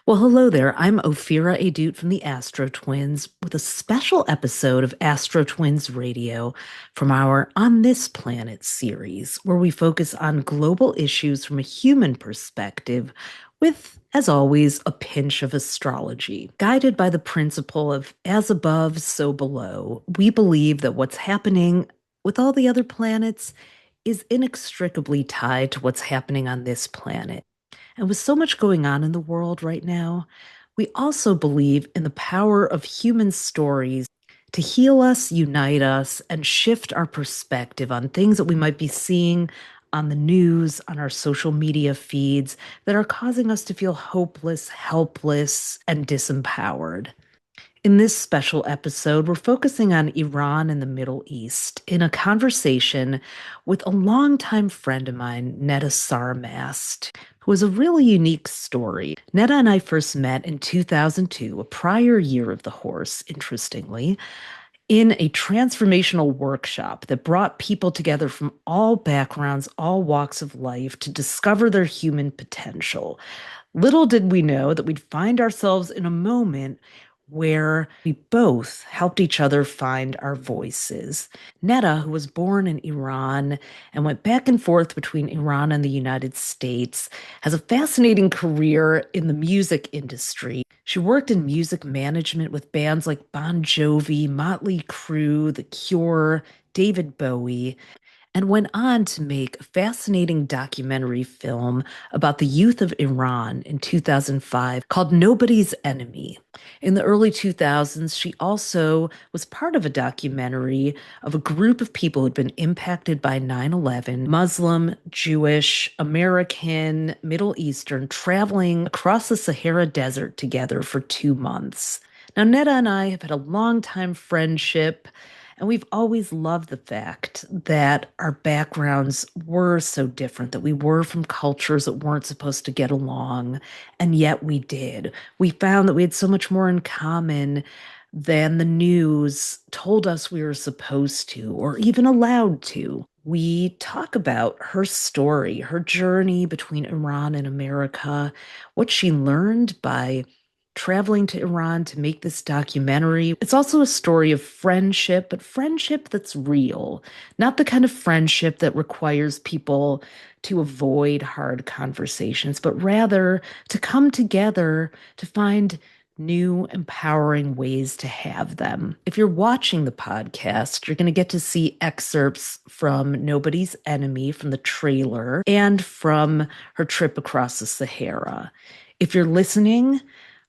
Well, hello there. I'm Ophira Edut from the Astro Twins with a special episode of Astro Twins Radio from our On This Planet series, where we focus on global issues from a human perspective with, as always, a pinch of astrology. Guided by the principle of as above, so below, we believe that what's happening with all the other planets is inextricably tied to what's happening on this planet. And with so much going on in the world right now, we also believe in the power of human stories to heal us, unite us, and shift our perspective on things that we might be seeing on the news, on our social media feeds that are causing us to feel hopeless, helpless, and disempowered. In this special episode, we're focusing on Iran and the Middle East in a conversation with a longtime friend of mine, NEDA Sarmast, who has a really unique story. NEDA and I first met in 2002, a prior year of the horse, interestingly, in a transformational workshop that brought people together from all backgrounds, all walks of life to discover their human potential. Little did we know that we'd find ourselves in a moment where we both helped each other find our voices. NEDA, who was born in Iran and went back and forth between Iran and the United States, has a fascinating career in the music industry. She worked in music management with bands like Bon Jovi, Motley Crue, The Cure, David Bowie, and went on to make a fascinating documentary film about the youth of Iran in 2005 called Nobody's Enemy. In the early 2000s, she also was part of a documentary of a group of people who had been impacted by 9/11, Muslim, Jewish, American, Middle Eastern, traveling across the Sahara Desert together for 2 months. Now, NEDA and I have had a long-time friendship, and we've always loved the fact that our backgrounds were so different, that we were from cultures that weren't supposed to get along, and yet we did. We found that we had so much more in common than the news told us we were supposed to, or even allowed to. We talk about her story, her journey between Iran and America, what she learned by traveling to Iran to make this documentary. It's also a story of friendship, but friendship that's real, not the kind of friendship that requires people to avoid hard conversations, but rather to come together to find new, empowering ways to have them. If you're watching the podcast, you're going to get to see excerpts from Nobody's Enemy, from the trailer, and from her trip across the Sahara. If you're listening,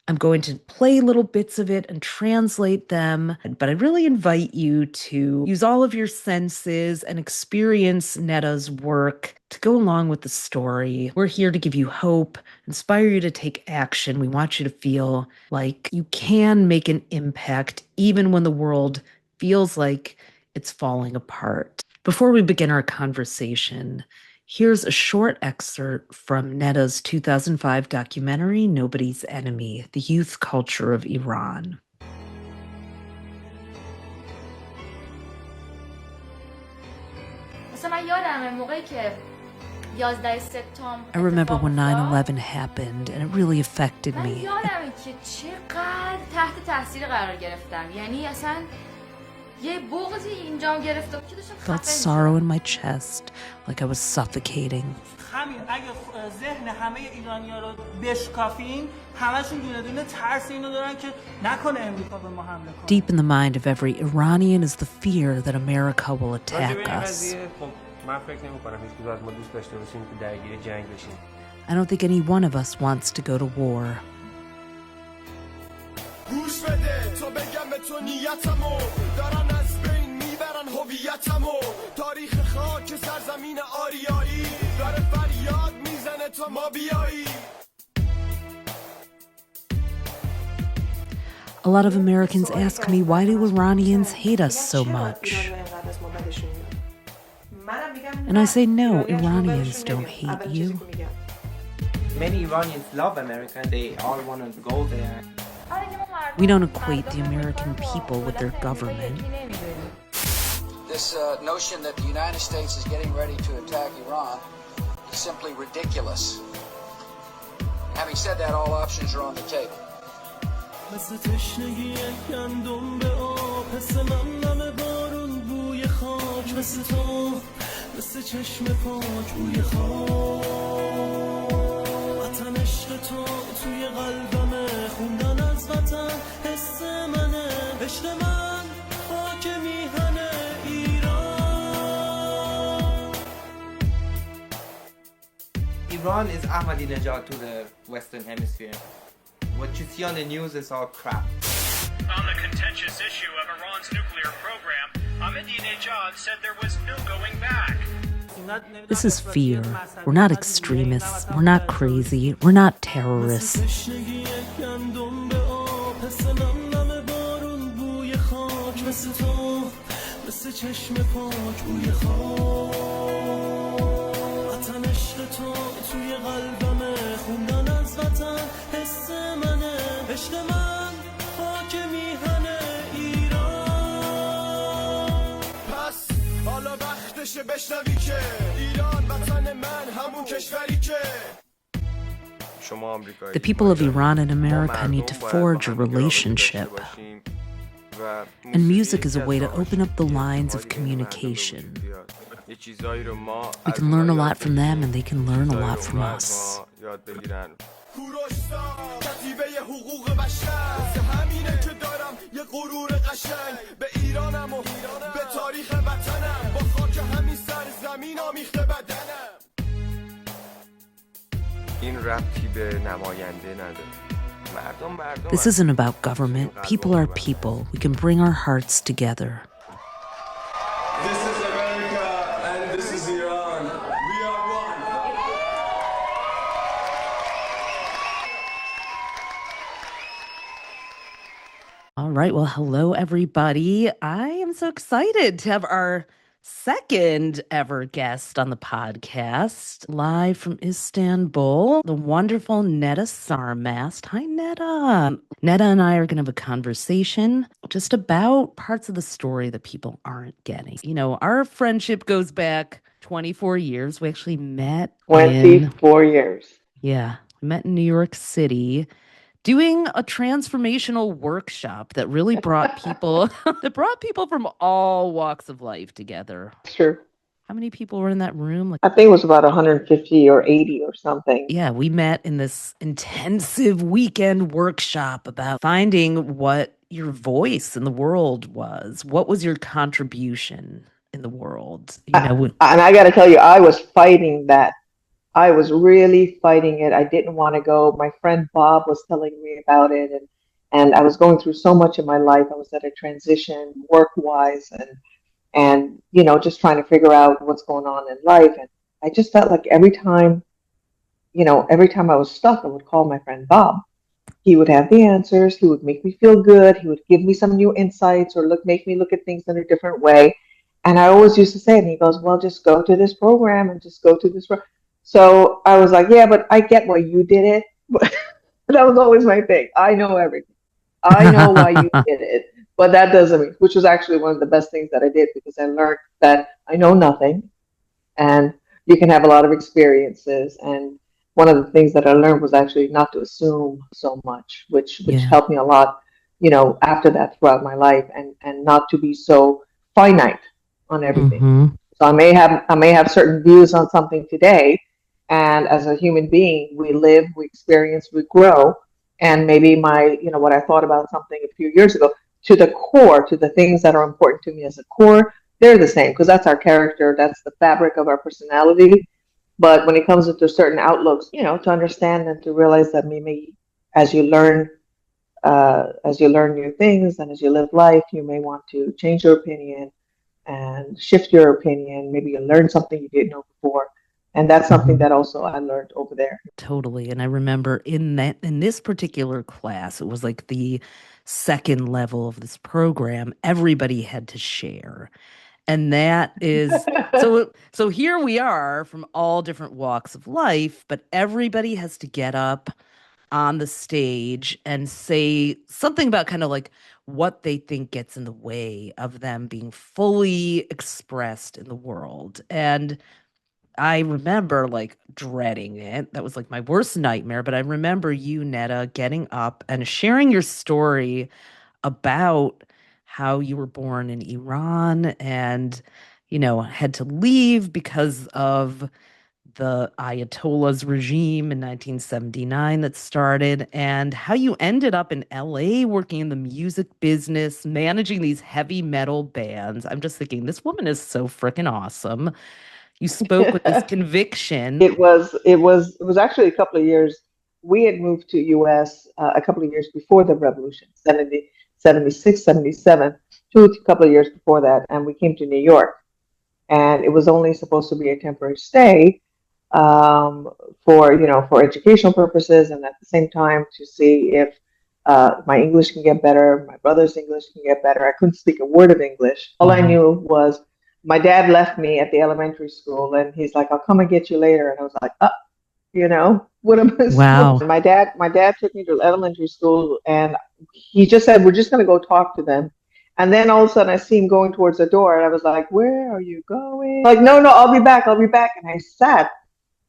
I'm going to play little bits of it and translate them, but I really invite you to use all of your senses and experience NEDA's work to go along with the story. We're here to give you hope, inspire you to take action. We want you to feel like you can make an impact even when the world feels like it's falling apart. Before we begin our conversation, here's a short excerpt from NEDA's 2005 documentary, Nobody's Enemy, The Youth Culture of Iran. I remember when 9/11 happened, and it really affected me. Felt sorrow in my chest, like I was suffocating. Deep in the mind of every Iranian is the fear that America will attack us. I don't think any one of us wants to go to war. A lot of Americans ask me, why do Iranians hate us so much? And I say, no, Iranians don't hate you. Many Iranians love America and they all want to go there. We don't equate the American people with their government. This notion that the United States is getting ready to attack Iran is simply ridiculous. Having said that, all options are on the table. مثل تشنگی یک گندم به آب حس من نم بارون بوی خاک مثل تو مثل چشم پاک بوی خاک وطن عشق تو توی قلبمه خوندن از وطن حس منه عشق من خاک میهن ایران. Iran is Ahmadinejad to the Western Hemisphere. What you see on the news is all crap. On the contentious issue of Iran's nuclear program, Ahmadinejad said there was no going back. This is fear. We're not extremists. We're not crazy. We're not terrorists. The people of Iran and America need to forge a relationship. And music is a way to open up the lines of communication. We can learn a lot from them, and they can learn a lot from us. This isn't about government. People are people. We can bring our hearts together. This is America and this is Iran. We are one. All right. Well, hello, everybody. I am so excited to have our second ever guest on the podcast, live from Istanbul, the wonderful NEDA Sarmast. Hi, NEDA. NEDA and I are going to have a conversation just about parts of the story that people aren't getting. You know, our friendship goes back 24 years. We actually met 24 years. Yeah, we met in New York City, doing a transformational workshop that really brought people from all walks of life together. True. How many people were in that room? I think it was about 150 or 80 or something. Yeah, we met in this intensive weekend workshop about finding what your voice in the world was. What was your contribution in the world? And I got to tell you, I was fighting that. I was really fighting it. I didn't want to go. My friend Bob was telling me about it, and I was going through so much in my life. I was at a transition work-wise, and you know, just trying to figure out what's going on in life. And I just felt like every time I was stuck, I would call my friend Bob. He would have the answers. He would make me feel good. He would give me some new insights or make me look at things in a different way. And I always used to say, and he goes, "Well, just go to this program and just go to this." So I was like, yeah, but I get why you did it. That was always my thing. I know everything. I know why you did it. But that doesn't mean, which was actually one of the best things that I did, because I learned that I know nothing and you can have a lot of experiences. And one of the things that I learned was actually not to assume so much, which helped me a lot, you know, after that throughout my life, and not to be so finite on everything. Mm-hmm. So I may have certain views on something today, and as a human being, we live, we experience, we grow, and maybe what I thought about something a few years ago, to the core, to the things that are important to me as a core, they're the same, because that's our character, that's the fabric of our personality. But when it comes to certain outlooks, you know, to understand and to realize that maybe as you learn new things and as you live life, you may want to change your opinion and shift your opinion. Maybe you learn something you didn't know before. And that's something that also I learned over there. Totally. And I remember in this particular class, it was like the second level of this program, everybody had to share. And that is, so here we are from all different walks of life, but everybody has to get up on the stage and say something about kind of like what they think gets in the way of them being fully expressed in the world. And I remember like dreading it. That was like my worst nightmare. But I remember you, Netta, getting up and sharing your story about how you were born in Iran and, had to leave because of the Ayatollah's regime in 1979 that started, and how you ended up in LA working in the music business, managing these heavy metal bands. I'm just thinking, this woman is so freaking awesome. You spoke with this conviction. It was actually a couple of years. We had moved to US a couple of years before the revolution, 70, 76, 77, a couple of years before that, and we came to New York. And it was only supposed to be a temporary stay, um, for educational purposes, and at the same time to see if my English can get better, my brother's English can get better. I couldn't speak a word of English. All I Wow. knew was my dad left me at the elementary school, and he's like, "I'll come and get you later." And I was like, what am I supposed Wow. to do? My dad took me to elementary school, and he just said, "We're just going to go talk to them." And then all of a sudden, I see him going towards the door, and I was like, "Where are you going?" Like, "No, no, I'll be back. I'll be back." And I sat,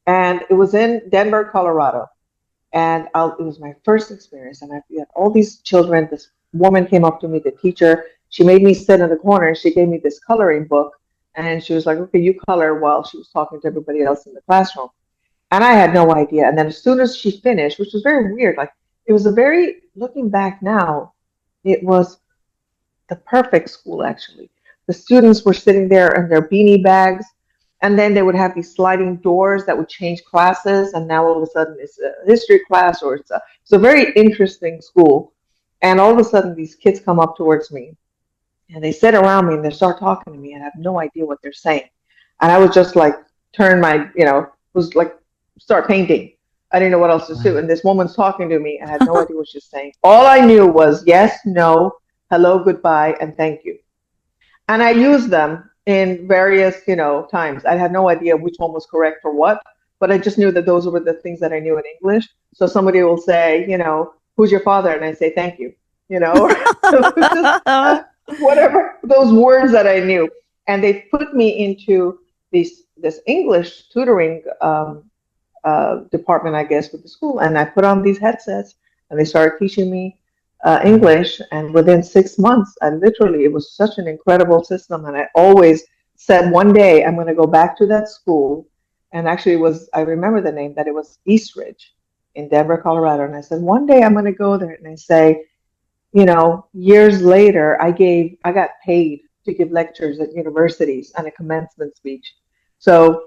and it was in Denver, Colorado, and it was my first experience. And I had all these children. This woman came up to me, the teacher. She made me sit in the corner, and she gave me this coloring book, and she was like, "Okay, you color," while she was talking to everybody else in the classroom. And I had no idea. And then as soon as she finished, which was very weird, like it was a very, looking back now, it was the perfect school actually. The students were sitting there in their beanie bags, and then they would have these sliding doors that would change classes. And now all of a sudden it's a history class, or it's a very interesting school. And all of a sudden these kids come up towards me, and they sit around me, and they start talking to me, and I have no idea what they're saying. And I was just like, turn my, was like, start painting. I didn't know what else to do. Wow. And this woman's talking to me, and I had no idea what she's saying. All I knew was yes, no, hello, goodbye, and thank you. And I used them in various, times. I had no idea which one was correct for what, but I just knew that those were the things that I knew in English. So somebody will say, "Who's your father?" And I say, "Thank you," just whatever those words that I knew. And they put me into this English tutoring department, I guess, with the school. And I put on these headsets, and they started teaching me Wow. English. And within 6 months, it was such an incredible system. And I always said one day I'm going to go back to that school. And actually, I remember the name, that it was Eastridge in Denver, Colorado. And I said, one day I'm going to go there. And I say, years later, I got paid to give lectures at universities on a commencement speech. So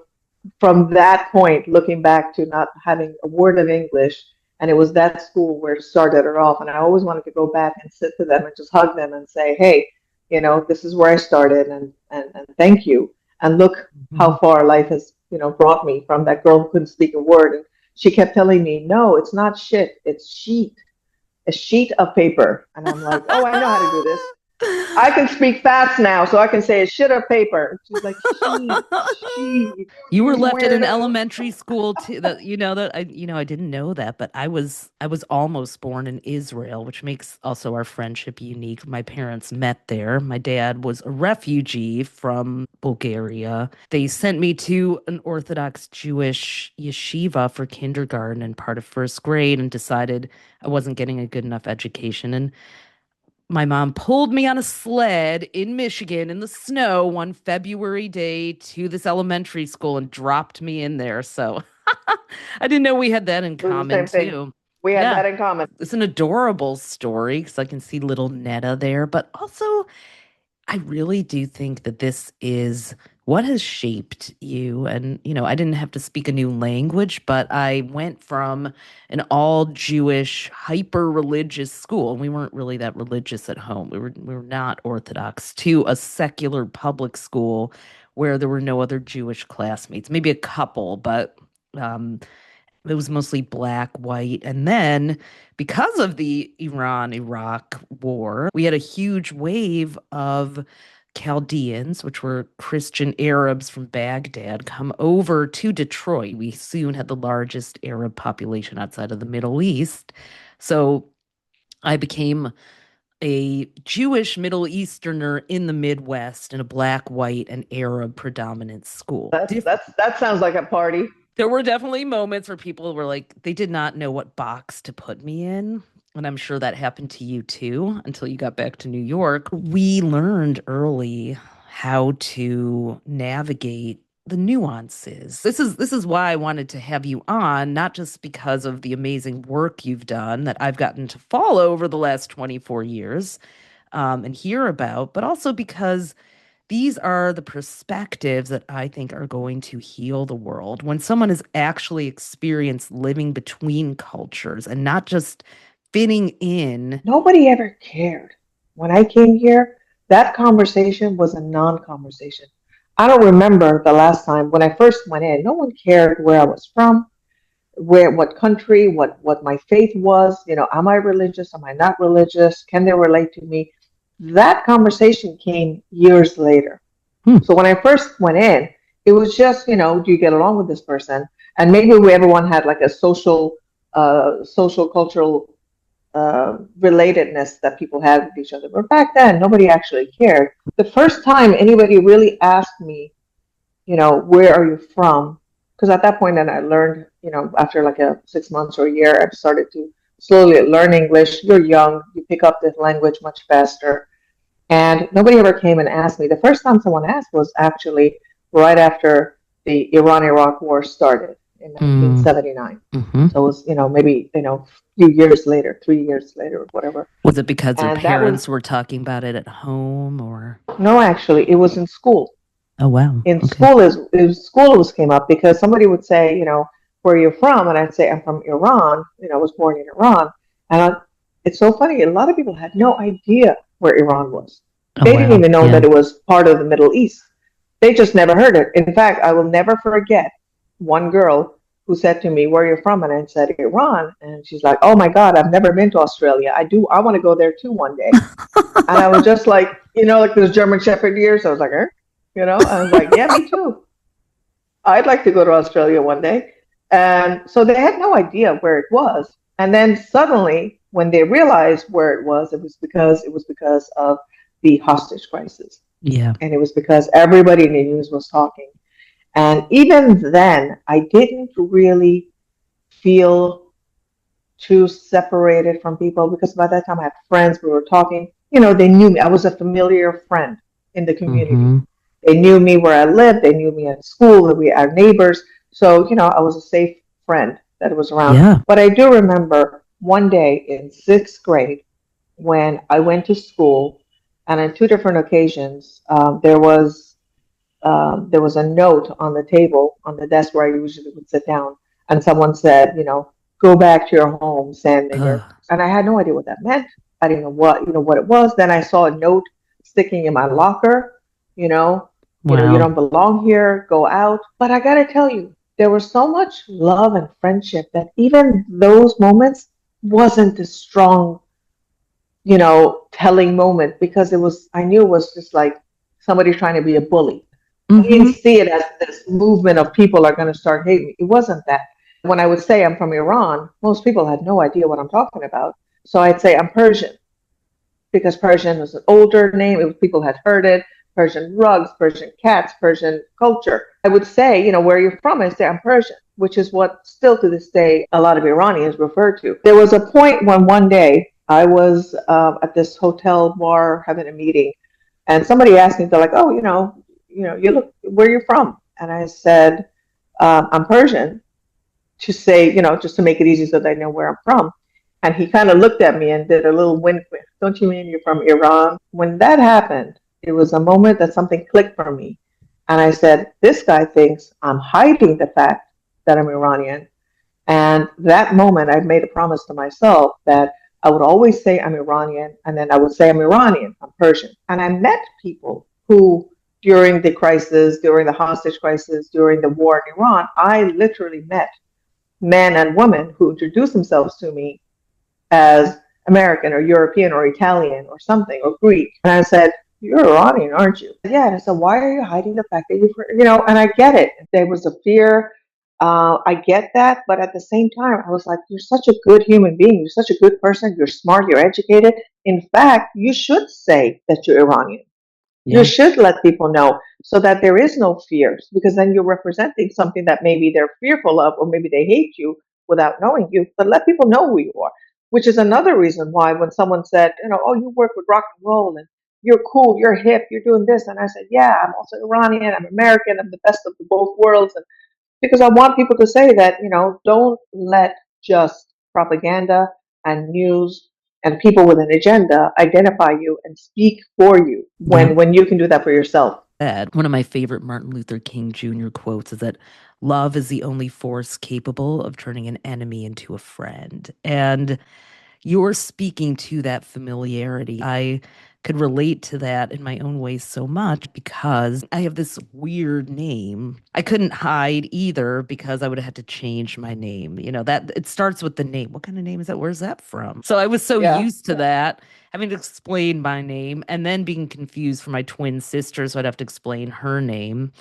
from that point, looking back to not having a word of English, and it was that school where it started it off. And I always wanted to go back and sit to them and just hug them and say, "Hey, this is where I started, and thank you. And look how Mhm. far life has, brought me from that girl who couldn't speak a word." And she kept telling me, "No, it's not shit, it's sheet, a sheet of paper." And I'm like, "Oh, I know how to do this. I can speak fast now, so I can say a shit of paper." She's like, sheet, You were these left at an weird. elementary school too. I didn't know that, but I was almost born in Israel, which makes also our friendship unique. My parents met there. My dad was a refugee from Bulgaria. They sent me to an Orthodox Jewish yeshiva for kindergarten and part of first grade, and decided I wasn't getting a good enough education. And my mom pulled me on a sled in Michigan in the snow one February day to this elementary school and dropped me in there. So I didn't know we had that in It was the common same thing. too. We had Yeah, that in common. it's an adorable story because I can see little Netta there, but also I really do think that this is what has shaped you. And, I didn't have to speak a new language, but I went from an all Jewish, hyper religious school, and we weren't really that religious at home. We were not Orthodox, to a secular public school where there were no other Jewish classmates, maybe a couple, but um, it was mostly black, white. And then because of the Iran Iraq war, we had a huge wave of Chaldeans, which were Christian Arabs from Baghdad, come over to Detroit. We soon had the largest Arab population outside of the Middle East. So I became a Jewish Middle Easterner in the Midwest in a black, white, and Arab predominant school. That sounds like a party. There were definitely moments where people were like, they did not know what box to put me in. And I'm sure that happened to you too until you got back to New York. We learned early how to navigate the nuances. This is why I wanted to have you on, not just because of the amazing work you've done that I've gotten to follow over the last 24 years and hear about, but also because these are the perspectives that I think are going to heal the world. When someone has actually experienced living between cultures and not just fitting in. Nobody ever cared. When I came here, that conversation was a non-conversation. I don't remember the last time when I first went in, no one cared where I was from, what country, what my faith was. Am I religious? Am I not religious? Can they relate to me? That conversation came years later. So when I first went in, it was just, do you get along with this person? And maybe everyone had like a social cultural relatedness that people had with each other. But back then, nobody actually cared. The first time anybody really asked me, where are you from? Because at that point, then I learned, after like 6 months or a year, I started to slowly learn English. You're young, you pick up this language much faster. And nobody ever came and asked me. The first time someone asked was actually right after the Iran-Iraq war started in 1979. So it was, maybe, a few years later, 3 years later, or whatever. Was it because their parents were talking about it at home, or? No, actually, it was in school. Oh, wow. In school, it came up because somebody would say, where are you from? And I'd say, I'm from Iran. I was born in Iran. And it's so funny. A lot of people had no idea where Iran was. They didn't even know that it was part of the Middle East. They just never heard it. In fact, I will never forget one girl who said to me, where are you from? And I said, Iran. And she's like, oh my God, I've never been to Australia. I want to go there too one day. And I was just like, like those German Shepherd years. I was like, I was like, yeah, me too. I'd like to go to Australia one day. And so they had no idea where it was. And then suddenly, when they realized where it was because of the hostage crisis. Yeah. And it was because everybody in the news was talking. And even then, I didn't really feel too separated from people because by that time I had friends. We were talking. They knew me. I was a familiar friend in the community. They knew me where I lived. They knew me at school. We are neighbors. So, I was a safe friend that was around. Yeah. But I do remember one day in 6th grade when I went to school, and on 2 different occasions, there was a note on the table, on the desk where I usually would sit down, and someone said, go back to your home, Sandnigger. And I had no idea what that meant. I didn't know what it was. Then I saw a note sticking in my locker, you don't belong here, go out. But I got to tell you, there was so much love and friendship that even those moments wasn't the strong, telling moment because I knew it was just like somebody trying to be a bully. I didn't see it as this movement of people are going to start hating me. It wasn't that. When I would say I'm from Iran, most people had no idea what I'm talking about. So I'd say I'm Persian because Persian was an older name. People had heard it. Persian rugs, Persian cats, Persian culture. I would say, where you're from, I say I'm Persian, which is what still to this day a lot of Iranians refer to. There was a point when one day I was at this hotel bar having a meeting, and somebody asked me, they're like, oh, you look, where you're from? And I said, I'm Persian, to say, just to make it easy so they know where I'm from. And he kind of looked at me and did a little wink. Don't you mean you're from Iran? When that happened, it was a moment that something clicked for me. And I said, this guy thinks I'm hiding the fact that I'm Iranian. And that moment, I made a promise to myself that I would always say I'm Iranian, and then I would say I'm Iranian, I'm Persian. And I met people who, during the crisis, during the hostage crisis, during the war in Iran, I literally met men and women who introduced themselves to me as American or European or Italian or something, or Greek. And I said, you're Iranian, aren't you? Yeah. And I said, why are you hiding the fact that and I get it. There was a fear I get that, but at the same time, I was like, you're such a good human being. You're such a good person. You're smart. You're educated. In fact, you should say that you're Iranian. You Yeah. should let people know so that there is no fears, because then you're representing something that maybe they're fearful of, or maybe they hate you without knowing you. But let people know who you are, which is another reason why when someone said, oh, you work with rock and roll and you're cool, you're hip, you're doing this. And I said, yeah, I'm also Iranian, I'm American, I'm the best of the both worlds. And because I want people to say that, don't let just propaganda and news and people with an agenda identify you and speak for you when you can do that for yourself. One of my favorite Martin Luther King Jr. quotes is that love is the only force capable of turning an enemy into a friend. And you're speaking to that familiarity. I could relate to that in my own way so much because I have this weird name. I couldn't hide either because I would have had to change my name. That it starts with the name. What kind of name is that? Where's that from? So I was so used to that, having to explain my name and then being confused for my twin sister. So I'd have to explain her name.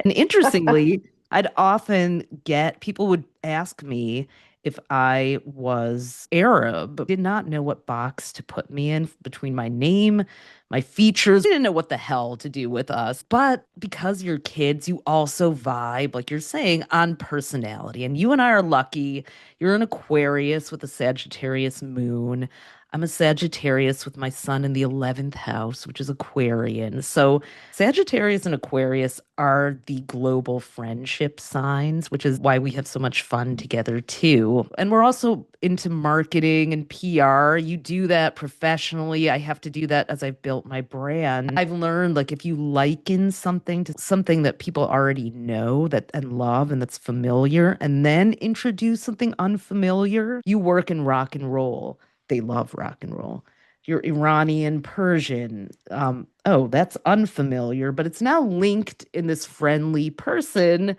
And interestingly, I'd often get people would ask me if I was Arab. Did not know what box to put me in between my name, my features. Didn't know what the hell to do with us. But because you're kids, you also vibe, like you're saying, on personality. And you and I are lucky. You're an Aquarius with a Sagittarius moon. I'm a Sagittarius with my sun in the 11th house, which is Aquarian. So Sagittarius and Aquarius are the global friendship signs, which is why we have so much fun together too. And we're also into marketing and PR. You do that professionally. I have to do that as I've built my brand. I've learned, like, if you liken something to something that people already know that and love and that's familiar, and then introduce something unfamiliar, you work in rock and roll. They love rock and roll. You're Iranian, Persian. That's unfamiliar, but it's now linked in this friendly person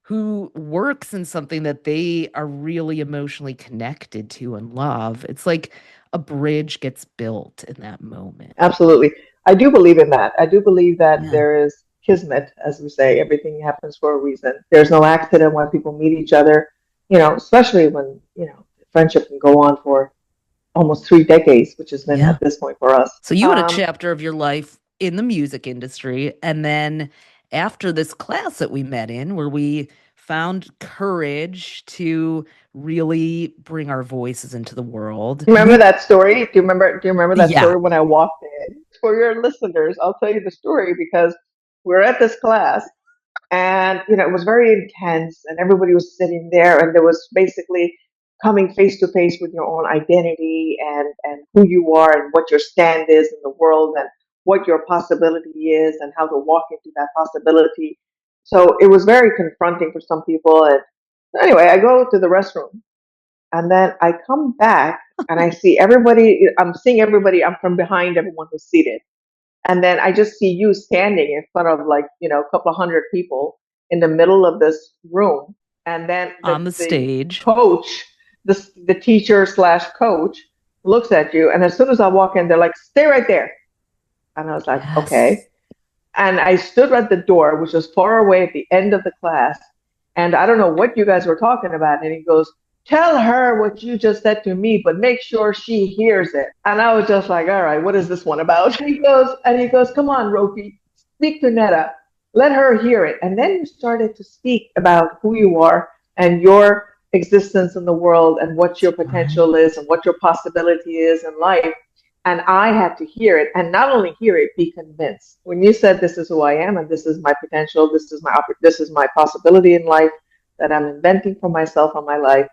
who works in something that they are really emotionally connected to and love. It's like a bridge gets built in that moment. Absolutely. I do believe in that. I do believe that there is kismet, as we say. Everything happens for a reason. There's no accident when people meet each other, especially when, friendship can go on for almost 3 decades, which has been at this point for us. So you had a chapter of your life in the music industry, and then after this class that we met in, where we found courage to really bring our voices into the world. Do you remember that story? Do you remember that story when I walked in? For your listeners, I'll tell you the story because we're at this class and it was very intense and everybody was sitting there and there was basically coming face to face with your own identity and who you are and what your stand is in the world and what your possibility is and how to walk into that possibility. So it was very confronting for some people. And anyway, I go to the restroom and then I come back and I see everybody, I'm seeing everybody, I'm from behind everyone who's seated. And then I just see you standing in front of a couple of hundred people in the middle of this room. And then on the stage, coach, the teacher / coach looks at you. And as soon as I walk in, they're like, stay right there. And I was like, okay. And I stood at the door, which was far away at the end of the class. And I don't know what you guys were talking about. And he goes, tell her what you just said to me, but make sure she hears it. And I was just like, all right, what is this one about? And he goes, come on, Roki, speak to NEDA. Let her hear it. And then you started to speak about who you are and your existence in the world and what your potential is and what your possibility is in life. And I had to hear it, and not only hear it, be convinced. When you said, this is who I am, and this is my potential, this is my possibility in life that I'm inventing for myself and my life,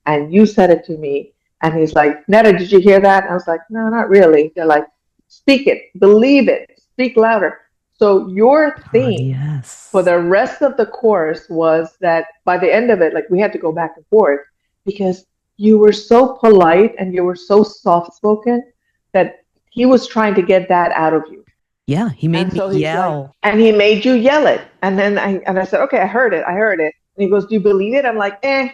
and you said it to me, and he's like, NEDA, did you hear that? And I was like, no, not really. They're like, speak it, believe it, speak louder. So your theme for the rest of the course was that by the end of it, like we had to go back and forth because you were so polite and you were so soft-spoken that he was trying to get that out of you. Yeah, he made me yell. Like, and he made you yell it. And then I said, okay, I heard it. And he goes, do you believe it? I'm like, and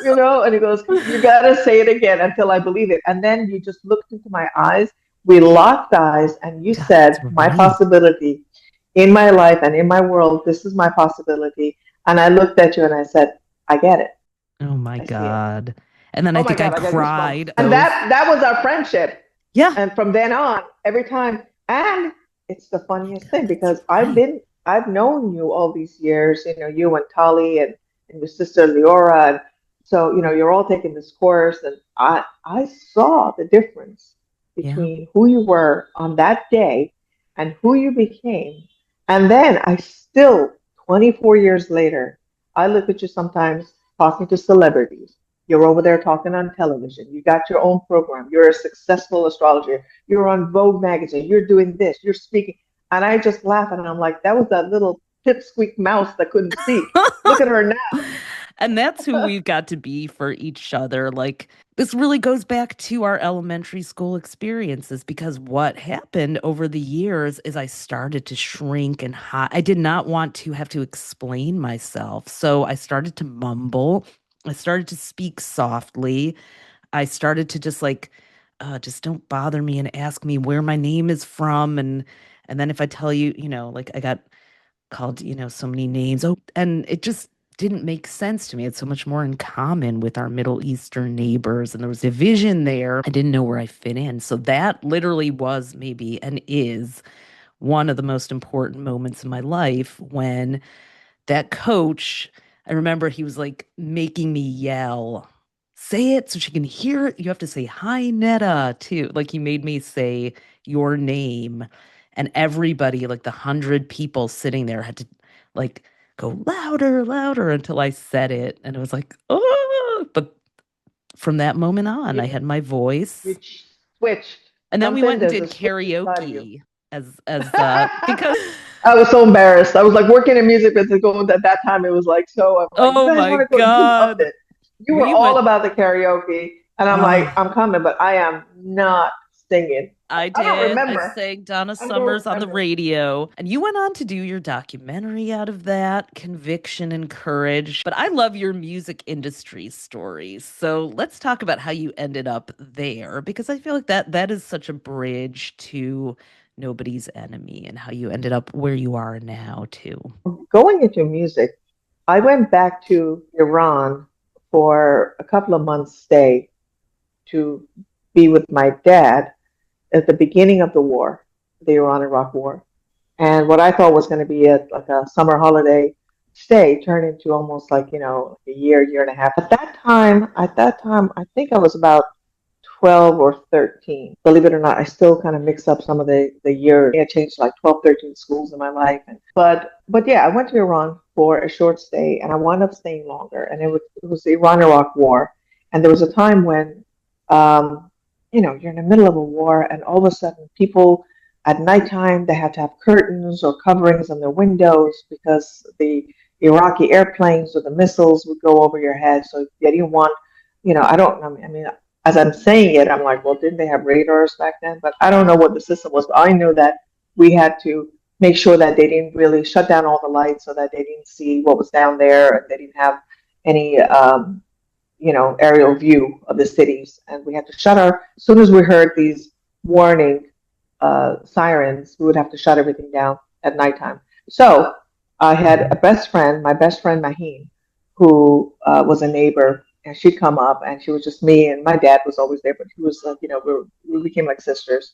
he goes, you got to say it again until I believe it. And then you just looked into my eyes. We locked eyes and you said, my possibility in my life and in my world, this is my possibility. And I looked at you and I said, I get it. Oh my I see it. God. And then Oh I my think I God, I got goosebumps. cried. And Those. that was our friendship. Yeah. And from then on, every time, and it's the funniest thing That's because right. I've known you all these years, you know, you and Tali and your sister Leora. And so, you know, you're all taking this course, and I saw the difference Yeah. between who you were on that day and who you became. And then I still, 24 years later, I look at you sometimes talking to celebrities. You're over there talking on television. You got your own program. You're a successful astrologer. You're on Vogue magazine. You're doing this. You're speaking. And I just laugh and I'm like, that was that little pipsqueak mouse that couldn't speak. Look at her now. And that's who we've got to be for each other. Like, this really goes back to our elementary school experiences because what happened over the years is I started to shrink and hide. I did not want to have to explain myself. So I started to mumble. I started to speak softly. I started to just don't bother me and ask me where my name is from. And then if I tell you, like I got called, so many names. Oh, and it just didn't make sense to me. It's so much more in common with our Middle Eastern neighbors. And there was division there. I didn't know where I fit in. So that literally was maybe and is one of the most important moments in my life when that coach, I remember he was like making me yell, say it so she can hear it. You have to say, hi, Netta, too. Like he made me say your name. And everybody, like the 100 people sitting there, had to like go louder, louder until I said it. And it was like, oh, but from that moment on, I You, had my voice. you switched. And then we Something, went and there's did a switch inside of you. karaoke as because I was so embarrassed. I was like working in music business going at that time. It was like, so I'm like, you oh guys my want to go? You loved God. it. You were We all went about the karaoke. And I'm like, uh I'm coming, but I am not singing. I I don't did. I remember. sang Donna I don't Summers on the remember. radio, and you went on to do your documentary out of that, Conviction and Courage. But I love your music industry stories. So let's talk about how you ended up there, because I feel like that is such a bridge to Nobody's Enemy and how you ended up where you are now, too. Going into music, I went back to Iran for a couple of months stay to be with my dad at the beginning of the war, the Iran-Iraq war. And what I thought was going to be like a summer holiday stay turned into almost like, you know, a year and a half. At that time, I think I was about 12 or 13. Believe it or not, I still kind of mix up some of the years. I changed like 12, 13 schools in my life. But yeah, I went to Iran for a short stay and I wound up staying longer. And it was the Iran-Iraq war. And there was a time when, you're in the middle of a war and all of a sudden people at nighttime, they had to have curtains or coverings on their windows because the Iraqi airplanes or the missiles would go over your head. So they didn't want, I don't know. I mean, as I'm saying it, I'm like, well, didn't they have radars back then? But I don't know what the system was. But I know that we had to make sure that they didn't really shut down all the lights so that they didn't see what was down there and they didn't have any, aerial view of the cities. And we had to as soon as we heard these warning sirens, we would have to shut everything down at nighttime. So I had a best friend, my best friend Maheen, who was a neighbor, and she'd come up, and she was just me, and my dad was always there, but he was like, we became like sisters.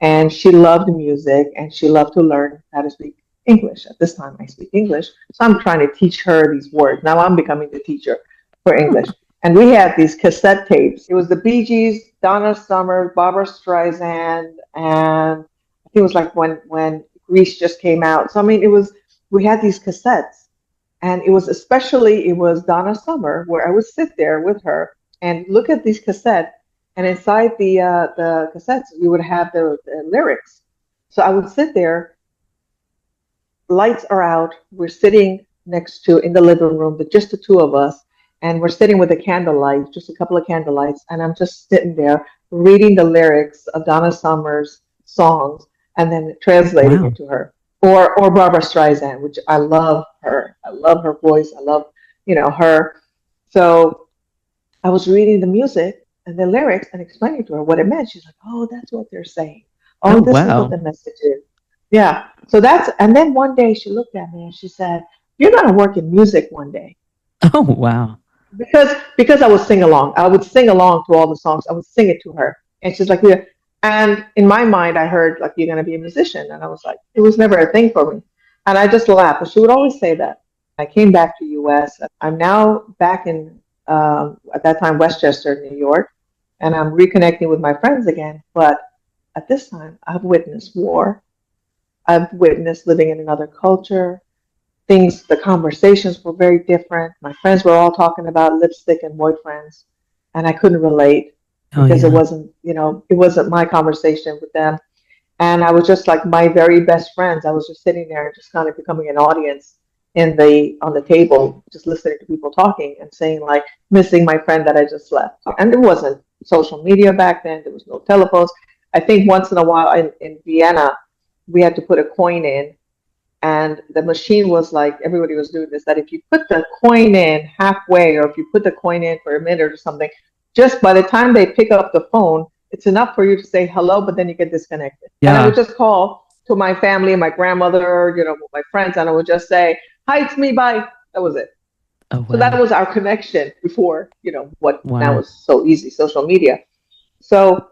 And she loved music, and she loved to learn how to speak English. At this time, I speak English, so I'm trying to teach her these words. Now I'm becoming the teacher for English. And we had these cassette tapes. It was the Bee Gees, Donna Summer, Barbara Streisand, and I think it was like when Grease just came out. So I mean, we had these cassettes, and it was Donna Summer where I would sit there with her and look at these cassettes, and inside the cassettes we would have the lyrics. So I would sit there. Lights are out. We're sitting in the living room, just the two of us. And we're sitting with a candlelight, just a couple of candlelights, and I'm just sitting there reading the lyrics of Donna Summer's songs and then translating it to her. Or Barbara Streisand, which I love her. I love her voice. I love, her. So I was reading the music and the lyrics and explaining to her what it meant. She's like, oh, that's what they're saying. Oh, this is what the message is. Yeah. And then one day she looked at me and she said, you're going to work in music one day. Oh, wow. Because I would sing along. I would sing along to all the songs. I would sing it to her, and she's like, "Yeah." And in my mind, I heard like, "You're gonna be a musician," and I was like, it was never a thing for me, and I just laughed. But she would always say that. I came back to U.S. I'm now back in at that time Westchester, New York, and I'm reconnecting with my friends again. But at this time, I've witnessed war. I've witnessed living in another culture. The conversations were very different. My friends were all talking about lipstick and boyfriends, and I couldn't relate Oh, because it yeah. wasn't, it wasn't my conversation with them. And I was just like my very best friends. I was just sitting there and just kind of becoming an audience on the table, just listening to people talking and saying like missing my friend that I just left. And there wasn't social media back then. There was no telephones. I think once in a while in Vienna, we had to put a coin in, and the machine was like, everybody was doing this, that if you put the coin in halfway, or if you put the coin in for a minute or something, just by the time they pick up the phone, it's enough for you to say hello, but then you get disconnected. And I would Yeah. just call to my family and my grandmother, my friends, and I would just say, "Hi, it's me, bye." That was it. Oh, So that wow. was our connection before, what now Wow. is so easy, social media. So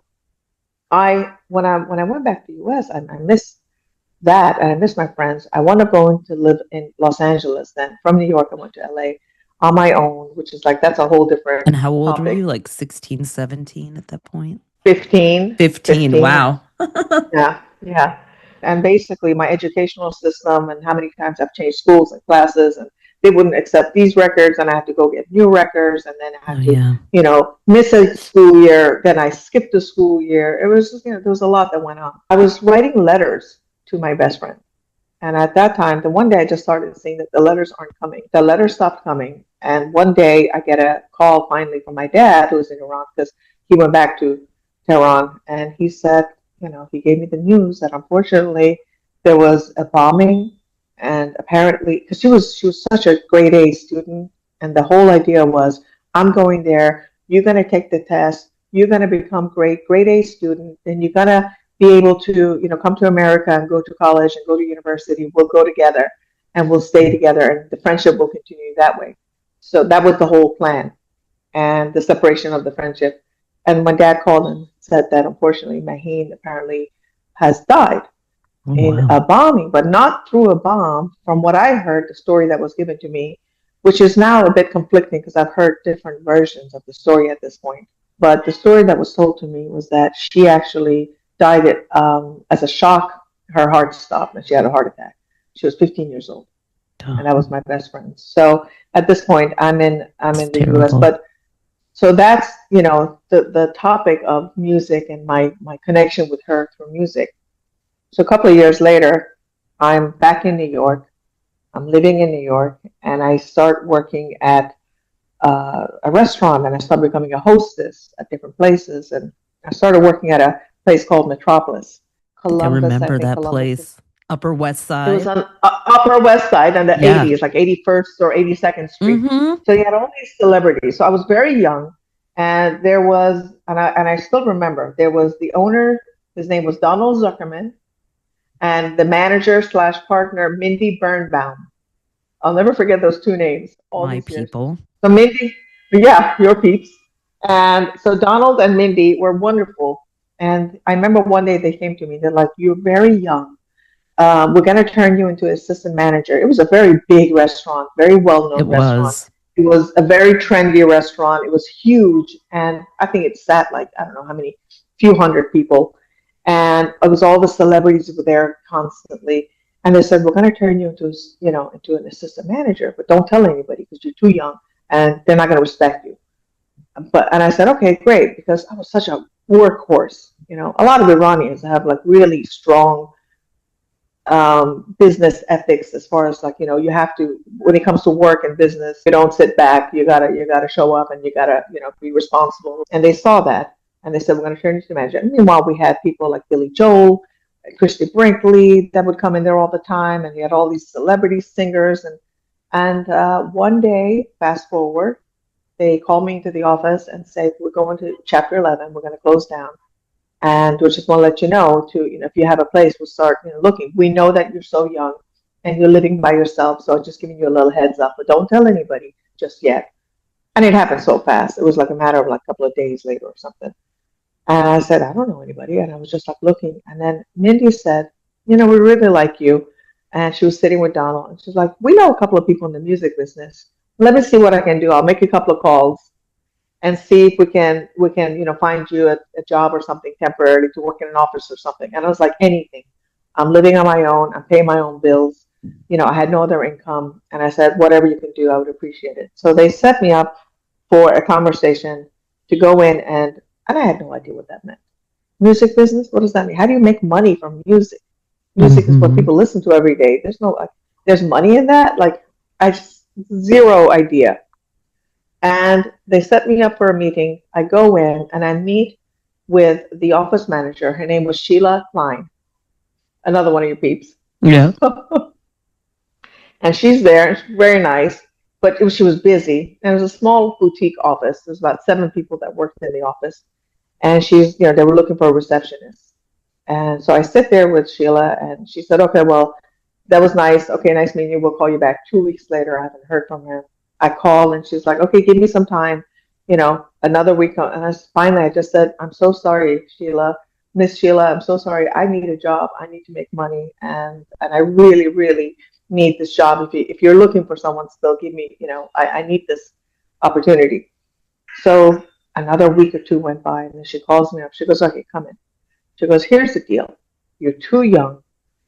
when I went back to the US, I missed that, and I miss my friends. I wound up going to live in Los Angeles. Then from New York, I went to LA on my own, which is like, that's a whole different And how old were you? topic. Like 16, 17 at that point? 15, 15. 15. Wow. Yeah, yeah. And basically, my educational system and how many times I've changed schools and classes, and they wouldn't accept these records, and I had to go get new records, and then I Oh, had to, yeah. miss a school year. Then I skipped a school year. It was just, there was a lot that went on. I was writing letters to my best friend. And at that time, the one day I just started seeing that the letters aren't coming. The letters stopped coming. And one day I get a call finally from my dad, who was in Iran, because he went back to Tehran. And he said, he gave me the news that unfortunately there was a bombing. And apparently, because she was such a grade A student. And the whole idea was, I'm going there. You're going to take the test. You're going to become grade A student. Then you're going to be able to, come to America and go to college and go to university. We'll go together and we'll stay together, and the friendship will continue that way. So that was the whole plan, and the separation of the friendship. And my dad called and said that unfortunately Maheen apparently has died Oh, in wow. a bombing, but not through a bomb. From what I heard, the story that was given to me, which is now a bit conflicting because I've heard different versions of the story at this point. But the story that was told to me was that she actually died as a shock. Her heart stopped and she had a heart attack. She was 15 years old, and that Oh, was my best friend. So at this point, I'm it's in the U.S. terrible. But so that's the topic of music and my connection with her through music. So a couple of years later, I'm back in New York. I'm living in New York, and I start working at a restaurant, and I started becoming a hostess at different places. And I started working at a place called Metropolis, I think I Columbus. I remember think that Columbus. place. Upper West It was Side. on Upper West Side on the Yeah. 80s, like 81st or 82nd Street. Mm-hmm. So you had all these celebrities. So I was very young, and there was, and I still remember, there was the owner. His name was Donald Zuckerman, and the manager slash partner, Mindy Birnbaum. I'll never forget those two names all My these years. people. So Mindy, yeah, your peeps. And so Donald and Mindy were wonderful. And I remember one day they came to me. They're like, "You're very young. We're going to turn you into assistant manager." It was a very big restaurant, very It well-known restaurant. was. It was a very trendy restaurant. It was huge. And I think it sat like, I don't know how many, few hundred people. And it was all the celebrities were there constantly. And they said, "We're going to turn you into an assistant manager, but don't tell anybody because you're too young and they're not going to respect you." And I said, "Okay, great," because I was such a workhorse. A lot of Iranians have like really strong business ethics, as far as like, you have to, when it comes to work and business, you don't sit back. You gotta show up, and you gotta, be responsible. And they saw that, and they said, "We're going to turn you to manager." And meanwhile, we had people like Billy Joel, Christy Brinkley that would come in there all the time, and we had all these celebrity singers. And one day, fast forward, they called me into the office and said, "We're going to Chapter 11. We're going to close down, and we just want to let you know if you have a place, we'll start looking. We know that you're so young and you're living by yourself, so just giving you a little heads up, but don't tell anybody just yet. And it happened so fast. It was like a matter of like a couple of days later or something. And I said, I don't know anybody. And I was just like looking. And then Mindy said, we really like you. And she was sitting with Donald. And she's like, we know a couple of people in the music business. Let me see what I can do. I'll make a couple of calls and see if we can find you a job or something temporarily to work in an office or something. And I was like, anything. I'm living on my own. I'm paying my own bills. I had no other income. And I said, whatever you can do, I would appreciate it. So they set me up for a conversation to go in, and I had no idea what that meant. Music business? What does that mean? How do you make money from music? Music is what people listen to every day. There's money in that? Like, I just, zero idea. And they set me up for a meeting. I go in and I meet with the office manager. Her name was Sheila Klein, another one of your peeps. Yeah. And she's there, and she's very nice, but she was busy. And it was a small boutique office. There's about 7 people that worked in the office. And they were looking for a receptionist. And so I sit there with Sheila, and she said, okay, well, that was nice. Okay, nice meeting you. We'll call you back. 2 weeks later, I haven't heard from her. I call, and she's like, okay, give me some time, another week. And finally, I just said, I'm so sorry, Sheila. Miss Sheila, I'm so sorry. I need a job. I need to make money. And I really, really need this job. If you're looking for someone still, give me, I need this opportunity. So another week or 2 went by, and then she calls me up. She goes, okay, come in. She goes, here's the deal. You're too young.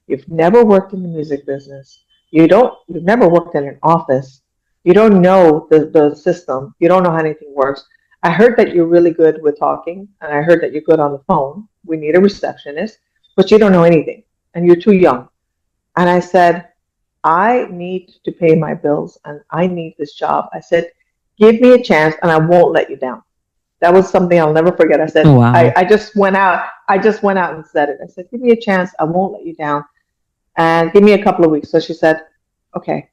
You've never worked in the music business. You've never worked in an office. You don't know the system. You don't know how anything works. I heard that you're really good with talking, and I heard that you're good on the phone. We need a receptionist, but you don't know anything, and you're too young. And I said, I need to pay my bills, and I need this job. I said, give me a chance, and I won't let you down. That was something I'll never forget. I said, wow. I just went out and said it. I said, give me a chance. I won't let you down, and give me a couple of weeks. So she said, okay.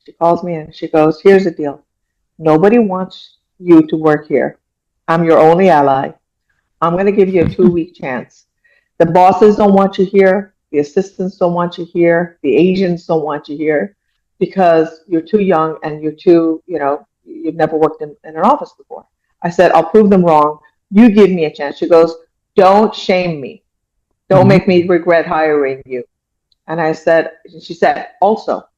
She calls me and she goes, here's the deal. Nobody wants you to work here. I'm your only ally. I'm going to give you a 2-week chance. The bosses don't want you here. The assistants don't want you here. The agents don't want you here because you're too young and you're too, you've never worked in an office before. I said, I'll prove them wrong. You give me a chance. She goes, don't shame me. Don't make me regret hiring you. And she said, also,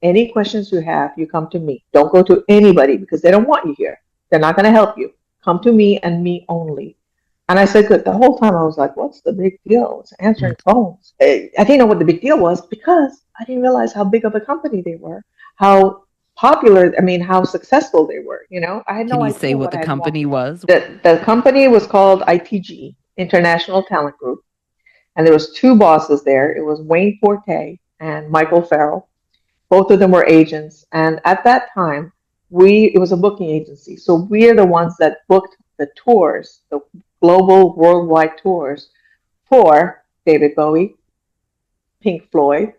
any questions you have, you come to me. Don't go to anybody because they don't want you here. They're not going to help you. Come to me and me only. And I said, good. The whole time I was like, what's the big deal? It's answering phones. I didn't know what the big deal was because I didn't realize how big of a company they were, how popular, how successful they were. I had no idea. Can you say what the company was? The company was called ITG, International Talent Group. And there was 2 bosses there. It was Wayne Forte and Michael Farrell. Both of them were agents. And at that time, it was a booking agency. So we are the ones that booked the tours, the global worldwide tours for David Bowie, Pink Floyd,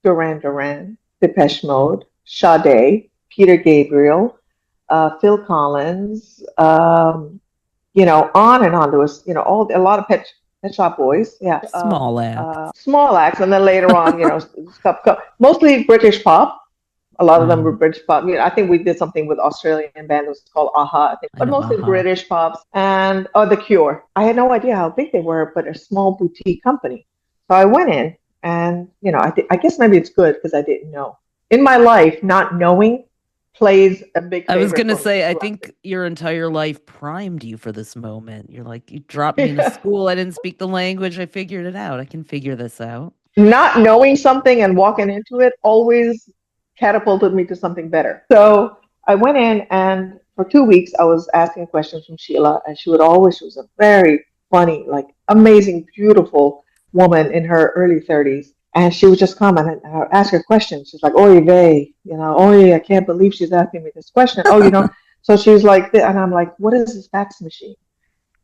Duran Duran, Depeche Mode, Sade, Peter Gabriel, Phil Collins, on and on. There was, a lot of Pet Shop Boys, yeah. Small acts. Small acts, and then later on, mostly British pop. A lot of them were British pop. I think we did something with Australian band. It was called Aha, I think. But mostly British pops and The Cure. I had no idea how big they were, but a small boutique company. So I went in, and I guess maybe it's good because I didn't know. In my life, not knowing plays a big. I was gonna say, I think your entire life primed you for this moment. You're like, you dropped me into school. I didn't speak the language. I figured it out. I can figure this out. Not knowing something and walking into it always catapulted me to something better. So I went in, and for 2 weeks, I was asking questions from Sheila, and she was a very funny, like amazing, beautiful woman in her early 30s. And she would just come and I would ask her questions. She's like, oy vey, oy, I can't believe she's asking me this question. So she was like, and I'm like, what is this fax machine?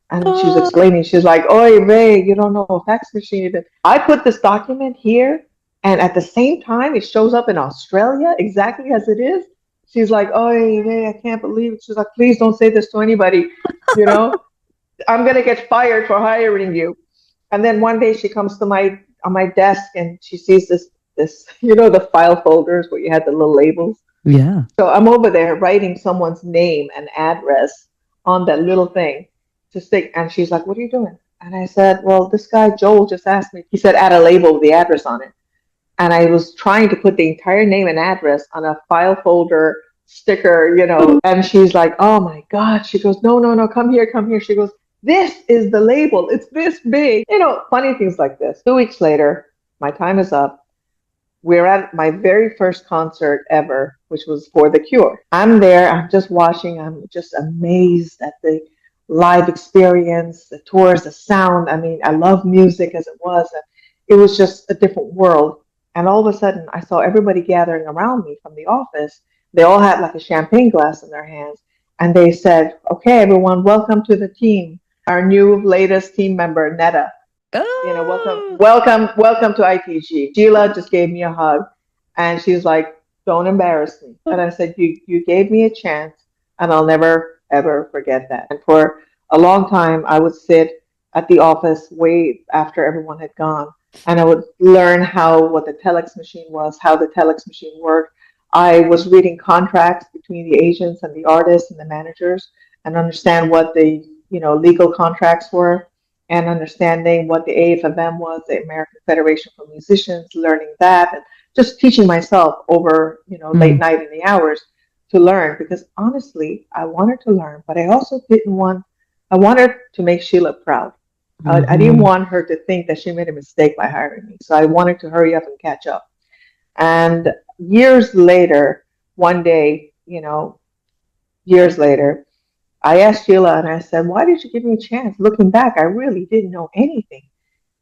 And she was explaining, she's like, oy vey, you don't know a fax machine. I put this document here, and at the same time, it shows up in Australia exactly as it is. She's like, oy vey, I can't believe it. She's like, please don't say this to anybody. I'm going to get fired for hiring you. And then one day she comes to on my desk, and she sees this this, the file folders where you had the little labels. Yeah. So I'm over there writing someone's name and address on that little thing to stick. And she's like, "What are you doing?" And I said, "Well, this guy, Joel, just asked me." He said, "Add a label with the address on it." And I was trying to put the entire name and address on a file folder sticker, and she's like, "Oh my God." She goes, "No, no, no, come here, come here." She goes, "This is the label. It's this big." Funny things like this. 2 weeks later, my time is up. We're at my very first concert ever, which was for The Cure. I'm there, I'm just watching, I'm just amazed at the live experience, the tours, the sound. I mean, I love music as it was. And it was just a different world. And all of a sudden, I saw everybody gathering around me from the office. They all had like a champagne glass in their hands. And they said, "Okay, everyone, welcome to the team. Our new latest team member, NEDA. Oh. Welcome to ITG." Sheila just gave me a hug, and she's like, "Don't embarrass me." And I said, "You gave me a chance, and I'll never ever forget that." And for a long time, I would sit at the office way after everyone had gone, and I would learn what the telex machine was, how the telex machine worked. I was reading contracts between the agents and the artists and the managers, and understand what the legal contracts were, and understanding what the AFM was, the American Federation for Musicians, learning that, and just teaching myself over, late night in the hours to learn, because honestly, I wanted to learn, but I also I wanted to make Sheila proud. I didn't want her to think that she made a mistake by hiring me. So I wanted to hurry up and catch up. And years later, one day, years later, I asked Sheila and I said, "Why did you give me a chance? Looking back, I really didn't know anything."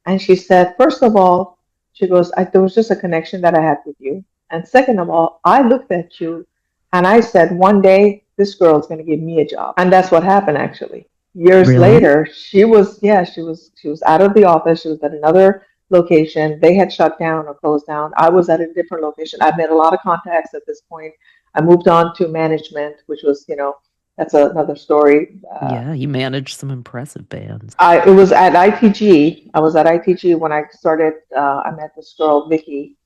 And she said, "First of all," she goes, "there was just a connection that I had with you. And second of all, I looked at you and I said, one day this girl is going to give me a job." And that's what happened, actually. Years later, she was out of the office. She was at another location. They had shut down or closed down. I was at a different location. I've made a lot of contacts at this point. I moved on to management, which was, that's another story. Yeah, you managed some impressive bands. It was at ITG. I was at ITG when I started. I met this girl, Vicky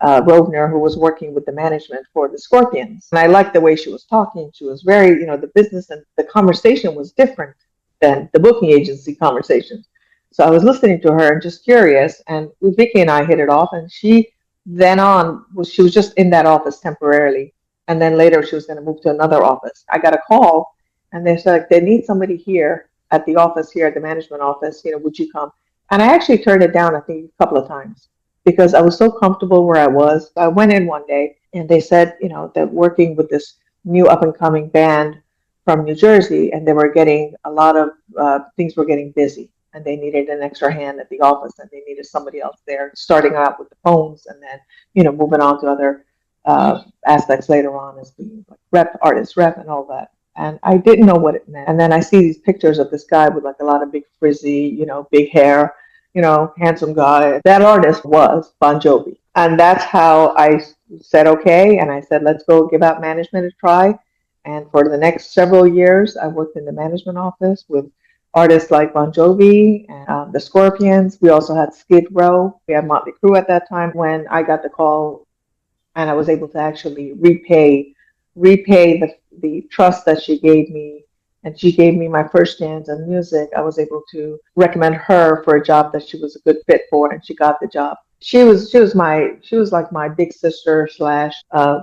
Rovner, who was working with the management for the Scorpions. And I liked the way she was talking. She was very, the business and the conversation was different than the booking agency conversations. So I was listening to her and just curious. And Vicky and I hit it off. And she was just in that office temporarily. And then later she was going to move to another office. I got a call and they said, "They need somebody here at the office, here at the management office. Would you come?" And I actually turned it down, I think, a couple of times because I was so comfortable where I was. I went in one day and they said, they're working with this new up and coming band from New Jersey, and they were getting a lot of things were getting busy, and they needed an extra hand at the office, and they needed somebody else there, starting out with the phones, and then moving on to other aspects later on as being like rep, artist rep, and all that. And I didn't know what it meant. And then I see these pictures of this guy with like a lot of big frizzy, big hair, handsome guy. That artist was Bon Jovi. And that's how I said, okay. And I said, let's go give out management a try. And for the next several years, I worked in the management office with artists like Bon Jovi and the Scorpions. We also had Skid Row. We had Motley Crue at that time. When I got the call and I was able to actually repay the trust that she gave me, and she gave me my first chance in music, I was able to recommend her for a job that she was a good fit for, and she got the job. She was like my big sister slash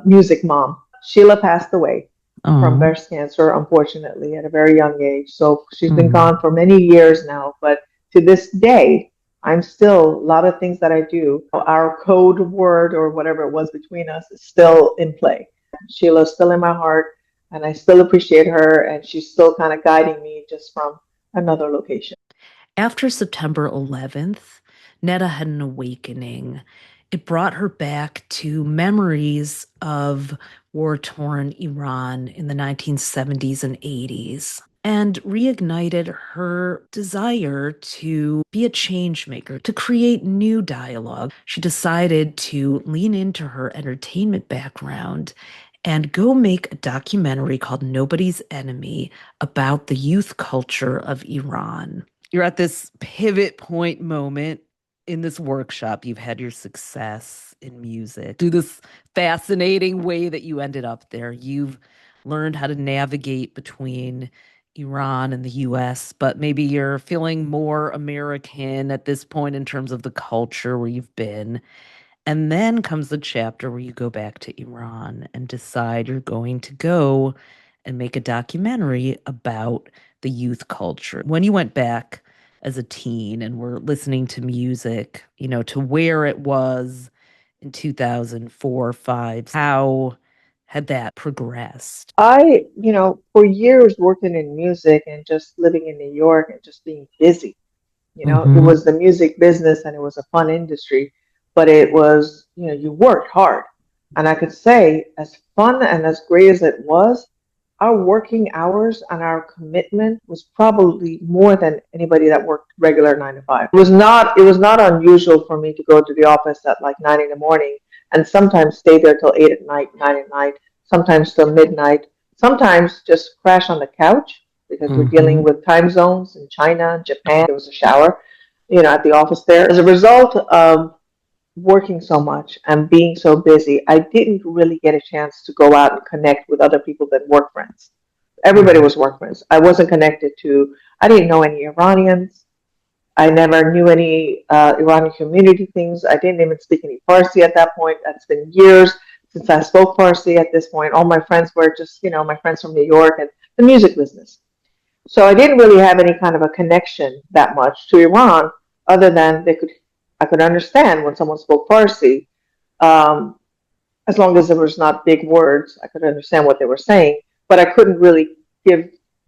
music mom. Sheila passed away from breast cancer, unfortunately, at a very young age. So she's been gone for many years now, but to this day, I'm still, a lot of things that I do, our code word or whatever it was between us is still in play. Sheila's still in my heart, and I still appreciate her, and she's still kind of guiding me just from another location. After September 11th, NEDA had an awakening. It brought her back to memories of war-torn Iran in the 1970s and 80s, and reignited her desire to be a change maker, to create new dialogue. She decided to lean into her entertainment background and go make a documentary called Nobody's Enemy about the youth culture of Iran. You're at this pivot point moment in this workshop, you've had your success in music through this fascinating way that you ended up there. You've learned how to navigate between Iran and the US, but maybe you're feeling more American at this point in terms of the culture where you've been. And then comes the chapter where you go back to Iran and decide you're going to go and make a documentary about the youth culture. When you went back as a teen and were listening to music, to where it was in 2004, 5, how had that progressed? For years working in music and just living in New York and just being busy. It Mm-hmm. was the music business and it was a fun industry, but it was, you worked hard. And I could say, as fun and as great as it was, our working hours and our commitment was probably more than anybody that worked regular 9 to 5. It was not unusual for me to go to the office at like 9 in the morning and sometimes stay there till 8 at night, 9 at night, sometimes till midnight, sometimes just crash on the couch because we're Mm-hmm. dealing with time zones in China and Japan. There was a shower, at the office there. As a result of working so much and being so busy, I didn't really get a chance to go out and connect with other people than work friends. Everybody Right. was work friends. I didn't know any Iranians. I never knew any Iranian community things. I didn't even speak any Farsi at that point. It's been years since I spoke Farsi at this point. All my friends were just, my friends from New York and the music business. So I didn't really have any kind of a connection that much to Iran, other than I could understand when someone spoke Farsi, um, as long as there was not big words. I could understand what they were saying, but I couldn't really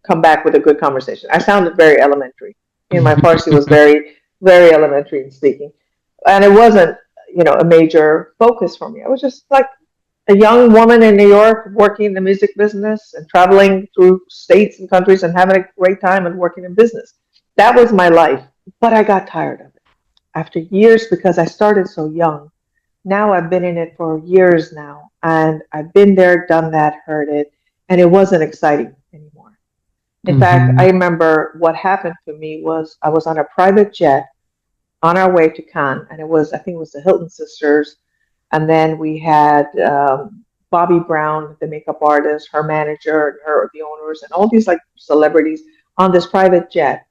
come back with a good conversation. I sounded very elementary. My Farsi was very, very elementary in speaking, and it wasn't, a major focus for me. I was just like a young woman in New York working in the music business and traveling through states and countries and having a great time and working in business. That was my life. But I got tired of it after years because I started so young. Now I've been in it for years now, and I've been there, done that, heard it, and it wasn't exciting anymore. In fact, Mm-hmm. I remember what happened to me was I was on a private jet on our way to Cannes, and I think it was the Hilton sisters, and then we had Bobby Brown, the makeup artist, her manager, and the owners, and all these like celebrities on this private jet.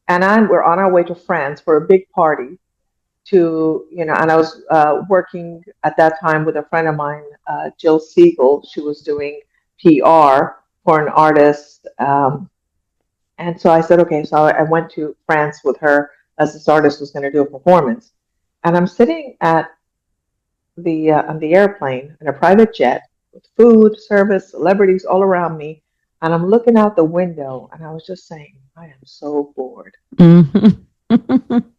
And we're on our way to France for a big party. And I was working at that time with a friend of mine, Jill Siegel. She was doing PR for an artist. And so I said, okay. So I went to France with her as this artist was going to do a performance. And I'm sitting at on the airplane in a private jet with food, service, celebrities all around me, and I'm looking out the window, and I was just saying, I am so bored. Mm-hmm.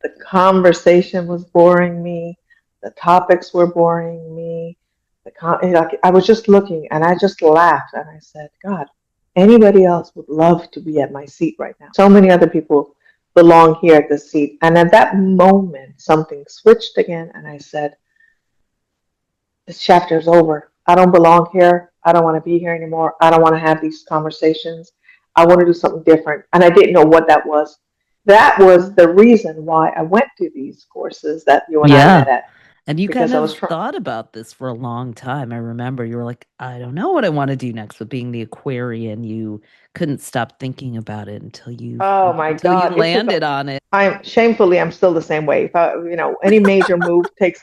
The conversation was boring me. The topics were boring me. Like, I was just looking, and I just laughed, and I said, God, anybody else would love to be at my seat right now. So many other people belong here at the seat. And at that moment, something switched again, and I said, this chapter is over. I don't belong here. I don't want to be here anymore. I don't want to have these conversations. I want to do something different. And I didn't know what that was. That was the reason why I went to these courses that you and I Yeah. met at, And you kind because I was of trying. thought about this for a long time. I remember you were like, I don't know what I want to do next. But being the Aquarian, you couldn't stop thinking about it Oh my until you God. landed on it. I'm still the same way. If any major move takes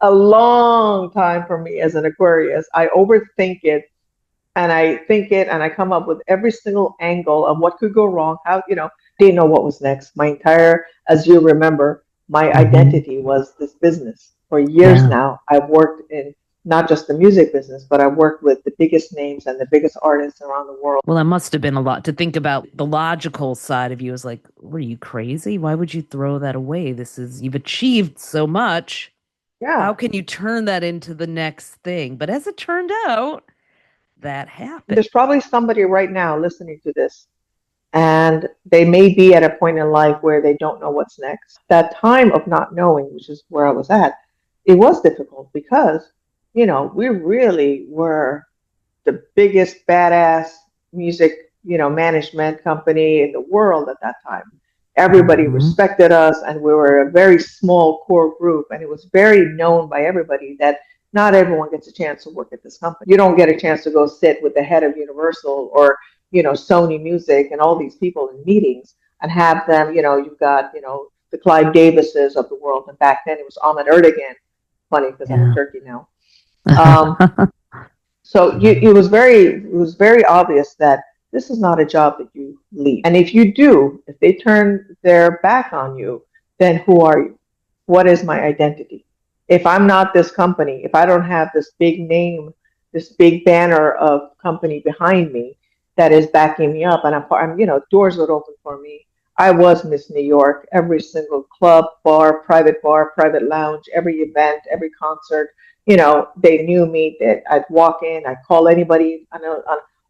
a long time for me as an Aquarius. I overthink it and I think it and I come up with every single angle of what could go wrong. Didn't know what was next. As you remember, my Mm-hmm. identity was this business. For years Yeah. now, I've worked in not just the music business, but I've worked with the biggest names and the biggest artists around the world. Well, that must have been a lot to think about. The logical side of you is like, were you crazy? Why would you throw that away? You've achieved so much. How Yeah. can you turn that into the next thing? But as it turned out, that happened. There's probably somebody right now listening to this and they may be at a point in life where they don't know what's next. That time of not knowing, which is where I was at, it was difficult because, we really were the biggest badass music, management company in the world at that time. Everybody Mhm. respected us, and we were a very small core group, and it was very known by everybody that not everyone gets a chance to work at this company. You don't get a chance to go sit with the head of Universal or, Sony Music and all these people in meetings and have them, you've got, the Clive Davises of the world. And back then it was Ahmed Erdogan. Funny because I'm in Yeah. Turkey now. Um, so it was very obvious that this is not a job that you leave. And if you do, if they turn their back on you, then who are you? What is my identity? If I'm not this company, if I don't have this big name, this big banner of company behind me that is backing me up, and doors would open for me. I was Miss New York. Every single club, bar, private lounge, every event, every concert, they knew me. That I'd walk in, I'd call anybody on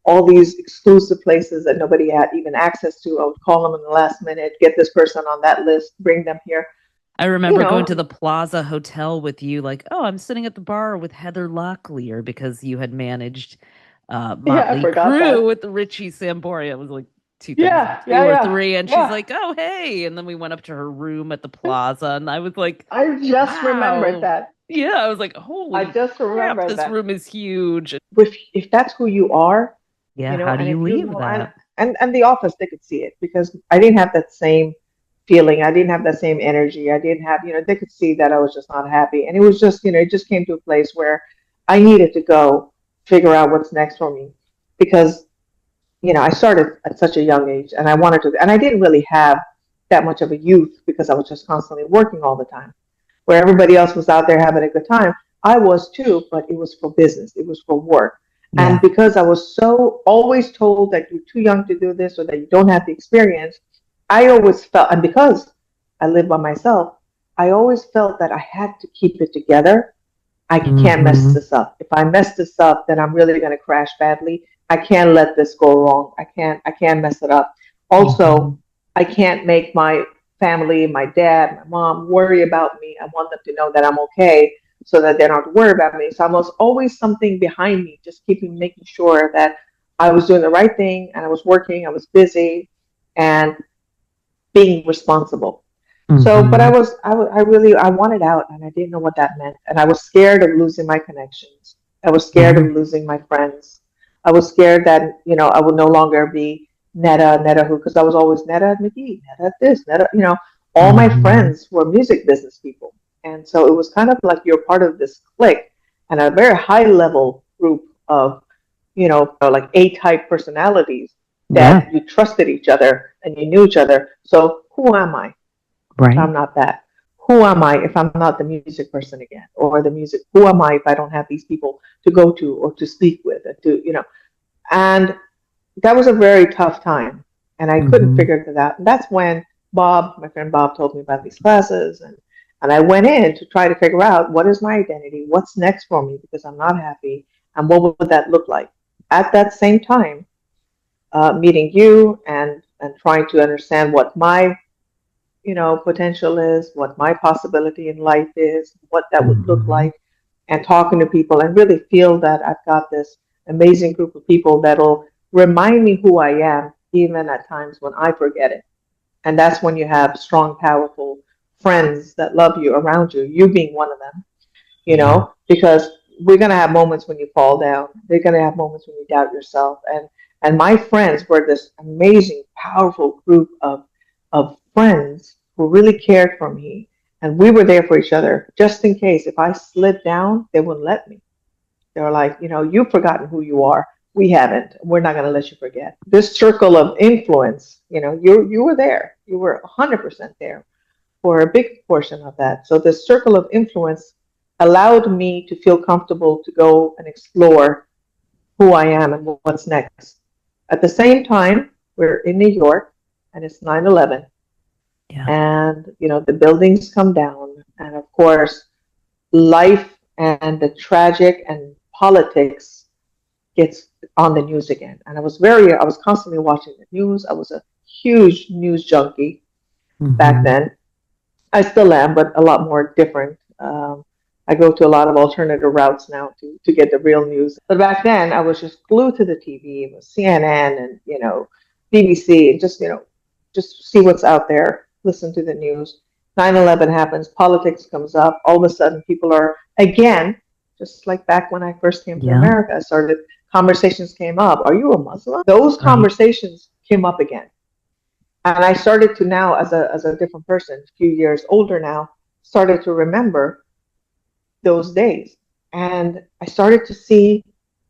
all these exclusive places that nobody had even access to. I would call them in the last minute, get this person on that list, bring them here. I You remember going to know, the Plaza Hotel with you, like, oh, I'm sitting at the bar with Heather Locklear because you had managed yeah, I Motley forgot Crue that. with Richie Sambora. It was like Yeah, 2002 yeah, or yeah, three, and she's yeah. like, oh, hey. And then we went up to her room at the Plaza, and I was like, I just remembered wow. that. Yeah, I was like, I holy just crap, remembered this that. room is huge. If that's who you are, Yeah, how do and you if you leave know, that? and the office, they could see it because I didn't have that same feeling. I didn't have that same energy. I didn't have, they could see that I was just not happy. And it was just, it just came to a place where I needed to go figure out what's next for me because, I started at such a young age and I wanted to, and I didn't really have that much of a youth because I was just constantly working all the time. Where everybody else was out there having a good time, I was too, but it was for business, it was for work. And Yeah. because I was so always told that you're too young to do this or that you don't have the experience, I always felt, and because I live by myself, I always felt that I had to keep it together. I can't mess Hmm. this up. If I mess this up, then I'm really going to crash badly. I can't let this go wrong. I can't mess it up. Hmm. Also, I can't make my family, my dad, my mom worry about me. I want them to know that I'm okay so that they don't have to worry about me. So I was always something behind me, just making sure that I was doing the right thing and I was working, I was busy and being responsible. So, but Hmm. I wanted out and I didn't know what that meant. And I was scared of losing my connections. I was scared of Yeah. losing my friends. I was scared that, I would no longer be Netta who, because I was always Netta McGee, Netta this, Netta, all my Hmm. friends were music business people. And so it was kind of like you're part of this clique and a very high level group of, like A-type personalities Yeah. that you trusted each other and you knew each other. So who am I if Right. I'm not that? Who am I if I'm not the music person again? Or the music, who am I if I don't have these people to go to or to speak with and and that was a very tough time. And I couldn't Hmm. figure it out. And that's when my friend Bob told me about these classes and I went in to try to figure out what is my identity, what's next for me because I'm not happy, and what would that look like. At that same time, meeting you and trying to understand what my potential is, what my possibility in life is, what that would look Hmm. like, and talking to people and really feel that I've got this amazing group of people that'll remind me who I am, even at times when I forget it. And that's when you have strong, powerful friends that love you around you, you being one of them, Yeah. because we're going to have moments when you fall down. They're going to have moments when you doubt yourself. And my friends were this amazing, powerful group of friends who really cared for me. And we were there for each other just in case if I slid down, they wouldn't let me. They were like, you've forgotten who you are. We haven't. We're not going to let you forget. This circle of influence, you were there. You were 100% there for a big portion of that. So this circle of influence allowed me to feel comfortable to go and explore who I am and what's next. At the same time, we're in New York and it's 9/11 Yeah. and the buildings come down and of course life and the tragic and politics gets on the news again. And I was constantly watching the news. I was a huge news junkie back Hmm. then. I still am, but a lot more different. I go to a lot of alternative routes now to get the real news. But back then, I was just glued to the TV. It was CNN and BBC and just just see what's out there, listen to the news. 9/11 happens, politics comes up. All of a sudden, people are again, just like back when I first came to Yeah. America, I started conversations came up. Are you a Muslim? Those Right. conversations came up again. And I started to now, as a different person, a few years older now, started to remember those days. And I started to see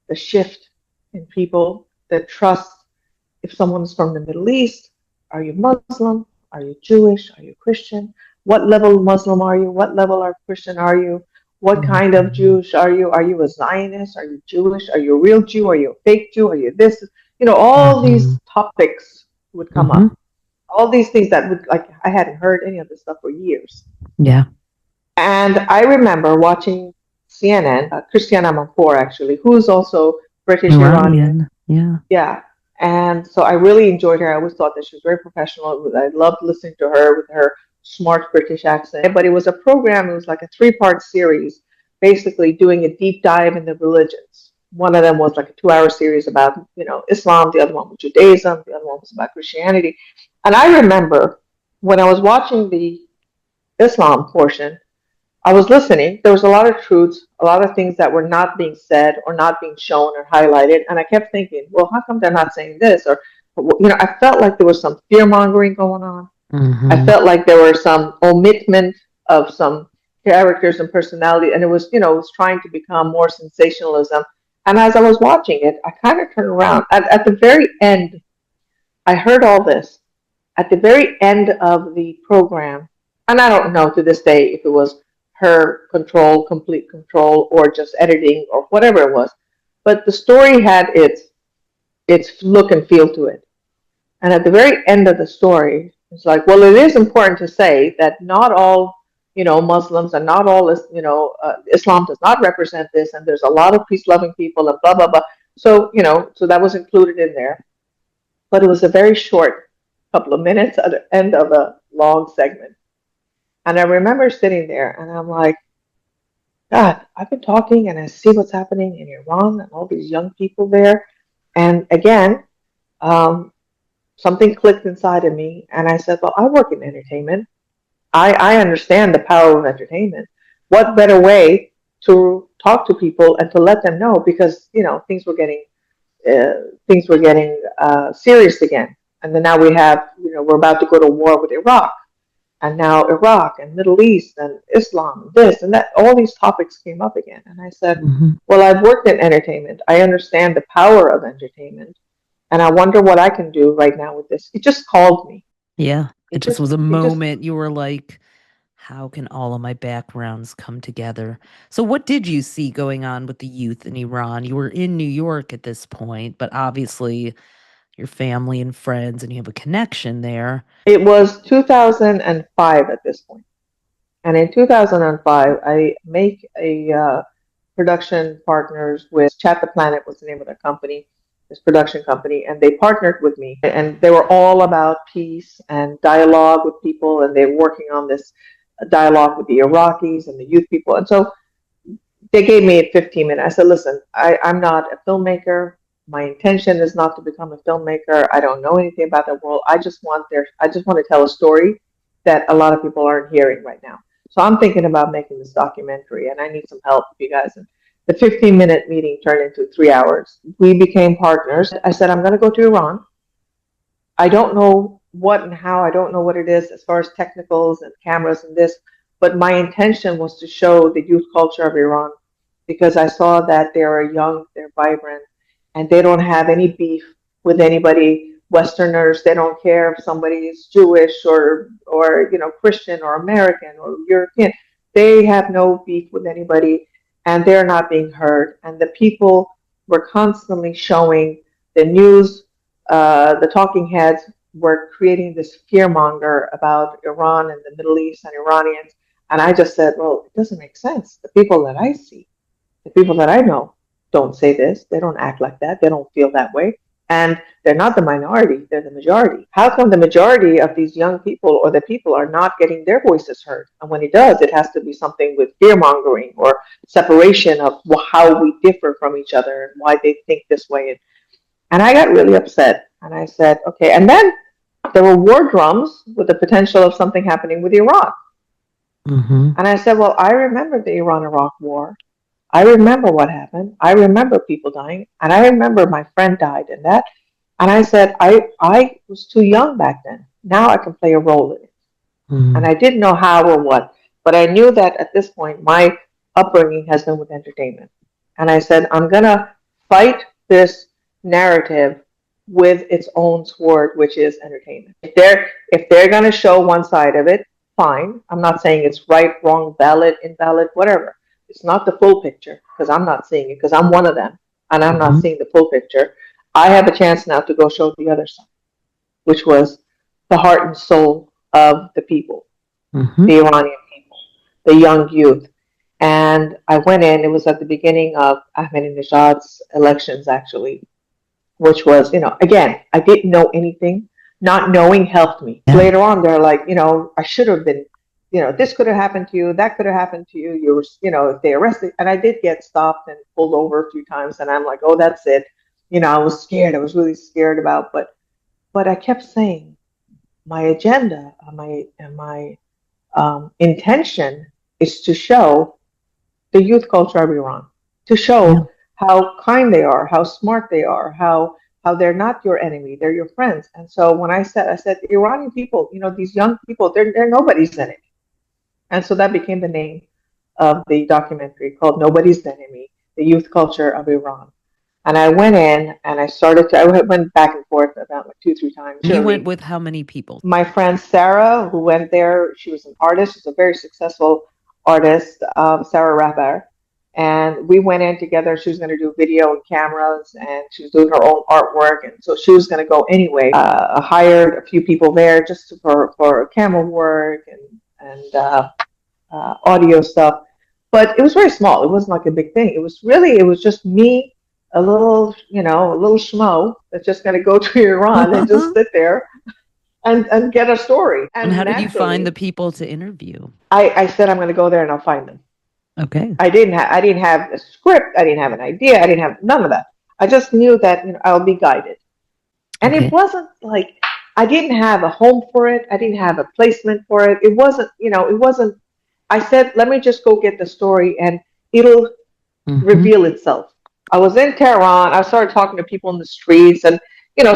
the shift in people that trust if someone's from the Middle East, are you Muslim? Are you Jewish? Are you Christian? What level Muslim are you? What level of Christian are you? What kind of Jewish are you? Are you a Zionist? Are you Jewish? Are you a real Jew? Are you a fake Jew? Are you this? All these topics would come up. All these things that would, like, I hadn't heard any of this stuff for years. Yeah. And I remember watching CNN, Christiana Manpour, actually, who's also British Iranian. Yeah. Yeah. And so I really enjoyed her. I always thought that she was very professional. I loved listening to her with her smart British accent. But it was a program, it was like a 3-part series, basically doing a deep dive in the religions. One of them was like a 2-hour series about, Islam. The other one was Judaism. The other one was about Christianity. And I remember when I was watching the Islam portion, I was listening. There was a lot of truths, a lot of things that were not being said or not being shown or highlighted. And I kept thinking, well, how come they're not saying this? Or, I felt like there was some fear mongering going on. I felt like there were some omitment of some characters and personality. And it was, it was trying to become more sensationalism. And as I was watching it, I kind of turned around. At the very end, I heard all this. At the very end of the program, and I don't know to this day if it was her control, complete control, or just editing or whatever it was. But the story had its look and feel to it. And at the very end of the story, it's like, well, it is important to say that not all, Muslims and not all, Islam does not represent this, and there's a lot of peace-loving people and blah, blah, blah. So, so that was included in there. But it was a very short couple of minutes at the end of a long segment. And I remember sitting there and I'm like, God, I've been talking and I see what's happening in Iran and all these young people there. And again, something clicked inside of me and I said, well, I work in entertainment. I understand the power of entertainment. What better way to talk to people and to let them know, because, things were getting serious again. And then now we have, we're about to go to war with Iraq. And now Iraq and Middle East and Islam, this and that, all these topics came up again. And I said, well, I've worked in entertainment. I understand the power of entertainment. And I wonder what I can do right now with this. It just called me. Yeah. It just was a moment you were like, how can all of my backgrounds come together? So what did you see going on with the youth in Iran? You were in New York at this point, but obviously your family and friends, and you have a connection there. It was 2005 at this point. And in 2005, I make a production partners with Chat the Planet was the name of their company, this production company, and they partnered with me. And they were all about peace and dialogue with people, and they were working on this dialogue with the Iraqis and the youth people. And so they gave me 15 minutes. I said, listen, I'm not a filmmaker. My intention is not to become a filmmaker. I don't know anything about the world. I just want to tell a story that a lot of people aren't hearing right now. So I'm thinking about making this documentary, and I need some help with you guys. And the 15-minute meeting turned into 3 hours. We became partners. I said, I'm going to go to Iran. I don't know what and how. I don't know what it is as far as technicals and cameras and this. But my intention was to show the youth culture of Iran, because I saw that they're young, they're vibrant, and they don't have any beef with anybody. Westerners, they don't care if somebody is Jewish or Christian or American or European. They have no beef with anybody, and they're not being heard. And the people were constantly showing the news. The talking heads were creating this fearmonger about Iran and the Middle East and Iranians. And I just said, well, it doesn't make sense. The people that I see, the people that I know, don't say this. They don't act like that. They don't feel that way. And they're not the minority. They're the majority. How come the majority of these young people or the people are not getting their voices heard? And when it does, it has to be something with fear-mongering or separation of how we differ from each other and why they think this way. And I got really upset. And I said, okay. And then There were war drums with the potential of something happening with Iran. Mm-hmm. And I said, well, I remember the Iran-Iraq war. I remember what happened. I remember people dying. And I remember my friend died in that. And I said, I was too young back then. Now I can play a role in it. Mm-hmm. And I didn't know how or what. But I knew that at this point, my upbringing has been with entertainment. And I said, I'm going to fight this narrative with its own sword, which is entertainment. If they're going to show one side of it, fine. I'm not saying it's right, wrong, valid, invalid, whatever. It's not the full picture because I'm not seeing it because I'm one of them and I'm not seeing the full picture. I have a chance now to go show the other side, which was the heart and soul of the people, the Iranian people, the young youth. And I went in, it was at the beginning of Ahmadinejad's elections, actually, which was, again, I didn't know anything. Not knowing helped me. Yeah. Later on, they're like, I should have been, this could have happened to you, that could have happened to you. You were, if they arrested, and I did get stopped and pulled over a few times, and I'm like, oh, that's it. I was scared. I was really scared about, but I kept saying, my agenda, my intention is to show the youth culture of Iran, to show how kind they are, how smart they are, how they're not your enemy, they're your friends. And so when I said the Iranian people, these young people, they're nobody's enemy. And so that became the name of the documentary, called Nobody's Enemy, the Youth Culture of Iran. And I went in and I went back and forth about like 2-3 times. You went with how many people? My friend Sarah, who went there, she was an artist. She's a very successful artist, Sarah Rapper. And we went in together. She was going to do video and cameras, and she was doing her own artwork. And so she was going to go anyway. I hired a few people there just for camera work and audio stuff. But it was very small. It wasn't like a big thing. It was just me, a little schmo that's just going to go to Iran and just sit there and get a story. And how did you find the people to interview? I said, I'm going to go there and I'll find them. Okay. I didn't have a script. I didn't have an idea. I didn't have none of that. I just knew that I'll be guided. And It wasn't like I didn't have a home for it. I didn't have a placement for it. It wasn't. I said, let me just go get the story and it'll reveal itself. I was in Tehran. I started talking to people in the streets, and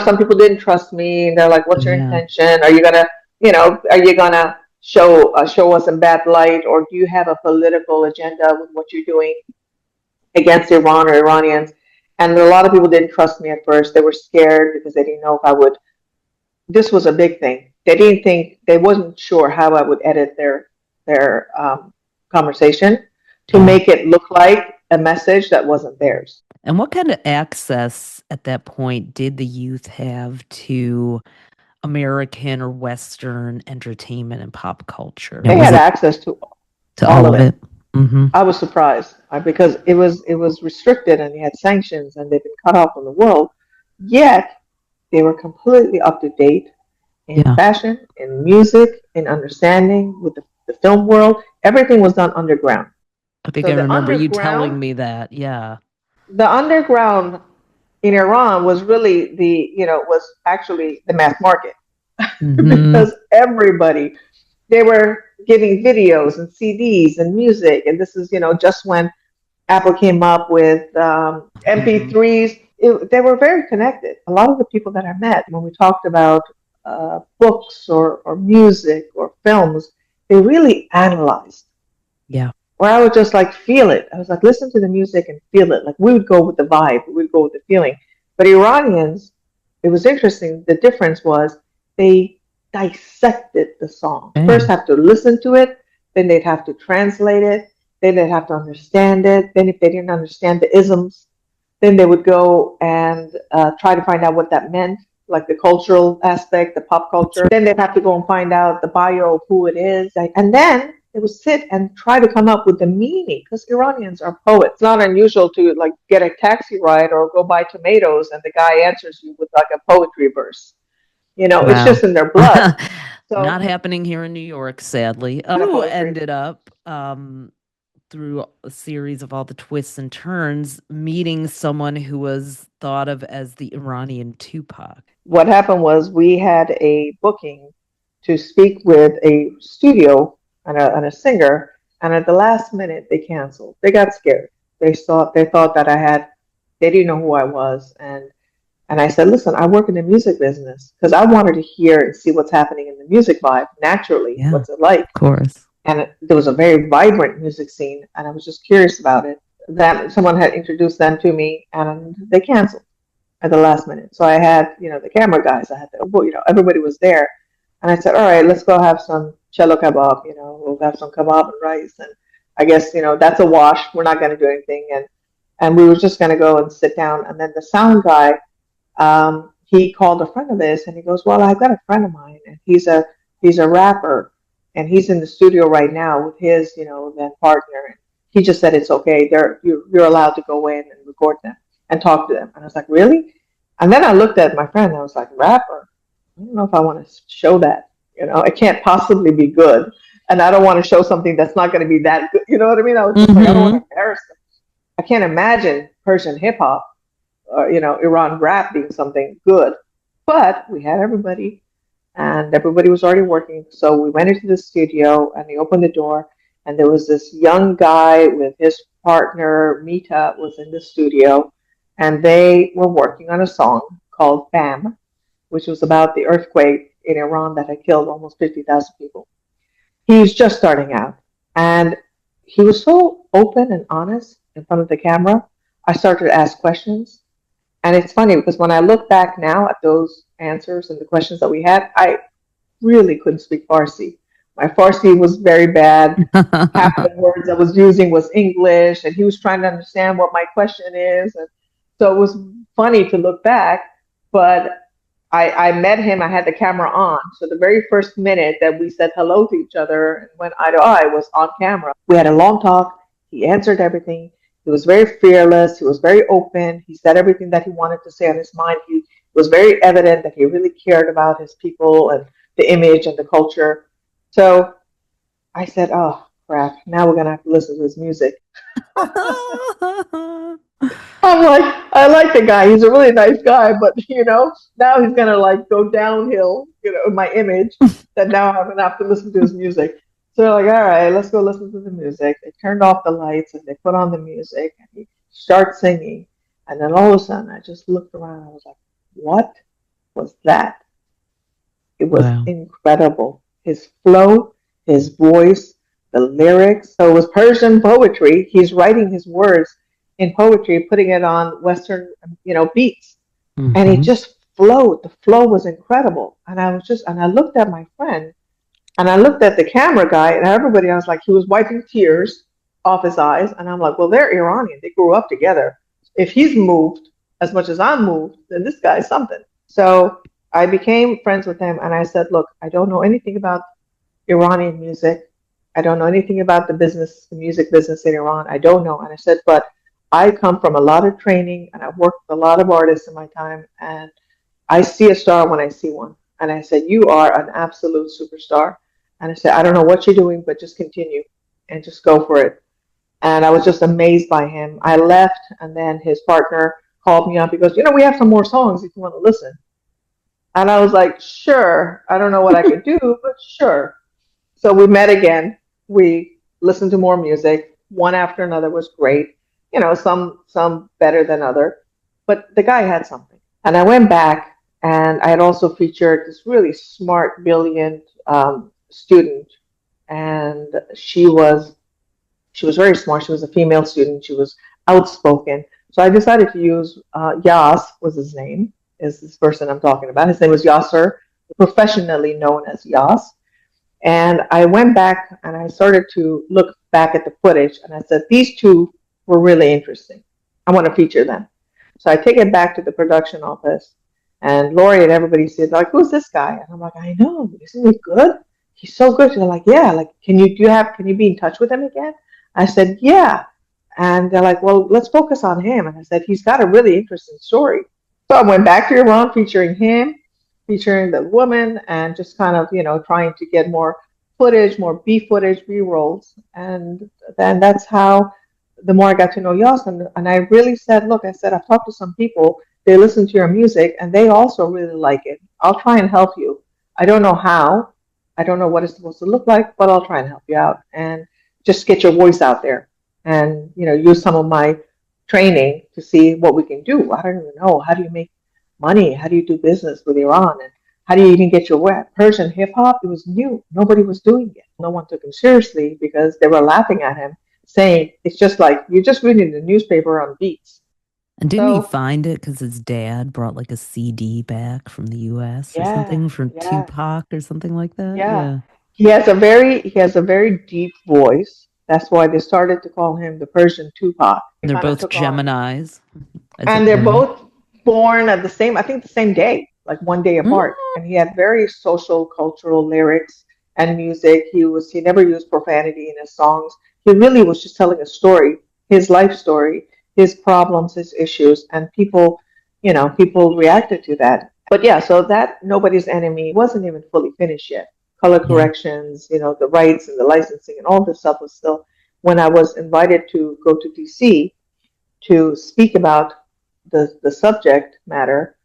some people didn't trust me. And they're like, "What's your intention? Are you gonna show us in bad light, or do you have a political agenda with what you're doing against Iran or Iranians?" And a lot of people didn't trust me at first. They were scared because they didn't know if I would. This was a big thing. They wasn't sure how I would edit their conversation to make it look like a message that wasn't theirs. And what kind of access at that point did the youth have to American or Western entertainment and pop culture? They had access to all of it. Mm-hmm. I was surprised because it was restricted and they had sanctions and they've been cut off from the world. Yet they were completely up to date in fashion, in music, in understanding with the film world. Everything was done underground. I think I remember you telling me that. Yeah. The underground in Iran was really was actually the mass market because everybody, they were giving videos and CDs and music. And this is, just when Apple came up with MP3s, they were very connected. A lot of the people that I met when we talked about books or music or films, they really analyzed. Yeah. Where I would just like feel it. I was like, listen to the music and feel it. Like we would go with the vibe, we would go with the feeling. But Iranians, it was interesting. The difference was they dissected the song. First have to listen to it, then they'd have to translate it, then they'd have to understand it. Then if they didn't understand the isms, then they would go and try to find out what that meant, like the cultural aspect, the pop culture. Then they'd have to go and find out the bio of who it is. And then they would sit and try to come up with the meaning, because Iranians are poets. It's not unusual to like get a taxi ride or go buy tomatoes and the guy answers you with like a poetry verse. It's just in their blood. So, not happening here in New York, sadly. Who ended up through a series of all the twists and turns meeting someone who was thought of as the Iranian Tupac. what happened was we had a booking to speak with a studio and a singer, and at the last minute they canceled. They got scared. They thought that they didn't know who I was, and I said, listen, I work in the music business because I wanted to hear and see what's happening in the music vibe naturally. Yeah, What's it like? of course. And there was a very vibrant music scene, and I was just curious about it. That someone had introduced them to me, and they canceled at the last minute. So I had, the camera guys. I had, everybody was there, and I said, all right, let's go have some cello kebab. We'll have some kebab and rice, and I guess that's a wash. We're not going to do anything, and we were just going to go and sit down. And then the sound guy, he called a friend of his, and he goes, well, I've got a friend of mine, and he's a rapper, and he's in the studio right now with his then partner. He just said it's okay. You're allowed to go in and record them and talk to them. And I was like, really? And then I looked at my friend and I was like, rapper? I don't know if I want to show that. It can't possibly be good. And I don't want to show something that's not going to be that good. You know what I mean? I was just like, I don't want to embarrass them. I can't imagine Persian hip hop or, Iran rap being something good. But we had everybody, and everybody was already working. So we went into the studio and he opened the door, and there was this young guy with his partner, Mita, was in the studio, and they were working on a song called BAM, which was about the earthquake in Iran that had killed almost 50,000 people. He was just starting out, and he was so open and honest in front of the camera. I started to ask questions, and it's funny because when I look back now at those answers and the questions that we had, I really couldn't speak Farsi. My Farsi was very bad. Half the words I was using was English, and he was trying to understand what my question is. And so it was funny to look back, but I met him. I had the camera on. So the very first minute that we said hello to each other and went eye to eye was on camera. We had a long talk. He answered everything. He was very fearless. He was very open. He said everything that he wanted to say on his mind. He was very evident that he really cared about his people and the image and the culture. So I said, oh, crap, now we're going to have to listen to his music. I'm like, I like the guy. He's a really nice guy, but, now he's going to, go downhill, in my image, that now I'm going to have to listen to his music. So they're like, all right, let's go listen to the music. They turned off the lights, and they put on the music, and he starts singing. And then all of a sudden, I just looked around, and I was like, what was that? It was incredible. His flow, his voice, the lyrics. So it was Persian poetry. He's writing his words in poetry, putting it on Western, beats. Mm-hmm. And it just flowed. The flow was incredible. And I looked at my friend, and I looked at the camera guy, and everybody, I was like, he was wiping tears off his eyes. And I'm like, well, they're Iranian. They grew up together. If he's moved as much as I'm moved, then this guy's something. So I became friends with him, and I said, look, I don't know anything about Iranian music. I don't know anything about the music business in Iran. I don't know. And I said, but I come from a lot of training, and I've worked with a lot of artists in my time, and I see a star when I see one. And I said, you are an absolute superstar. And I said, I don't know what you're doing, but just continue and just go for it. And I was just amazed by him. I left, and then his partner called me up. He goes, we have some more songs if you want to listen. And I was like, sure. I don't know what I could do, but sure. So we met again. We listened to more music. One after another was great. Some better than other. But the guy had something. And I went back, and I had also featured this really smart, brilliant student. And she was very smart. She was a female student. She was outspoken. So I decided to use Yas was his name, is this person I'm talking about. His name was Yasser, professionally known as Yas. And I went back and I started to look back at the footage, and I said, these two were really interesting. I want to feature them. So I take it back to the production office, and Lori and everybody said, like, who's this guy? And I'm like, I know, isn't he good? He's so good. They're like, yeah, like, can you be in touch with him again? I said, yeah. And they're like, well, let's focus on him. And I said, he's got a really interesting story. So I went back to Iran featuring him, featuring the woman, and just kind of, trying to get more footage, more B footage, B rolls. And then that's how the more I got to know Yas, and I really said, look, I said, I've talked to some people, they listen to your music, and they also really like it. I'll try and help you. I don't know how. I don't know what it's supposed to look like, but I'll try and help you out and just get your voice out there and, use some of my training to see what we can do. I don't even know. How do you make money? How do you do business with Iran? And how do you even get your web? Persian hip hop, it was new. Nobody was doing it. No one took him seriously because they were laughing at him, saying it's just like you're just reading the newspaper on beats. And didn't he So find it because his dad brought like a CD back from the US or yeah, something from yeah, Tupac or something like that? yeah. Yeah. He has a very deep voice. That's why they started to call him the Persian Tupac. They They're kind of both took on, Geminis, as and it they're were. both born at I think the same day, like one day Mm. apart. And he had very social, cultural lyrics and music. He never used profanity in his songs. He really was just telling a story, his life story, his problems, his issues, and people reacted to that. But yeah, so that Nobody's Enemy wasn't even fully finished yet. Color Yeah. corrections, the rights and the licensing and all this stuff was still. When I was invited to go to DC to speak about the subject matter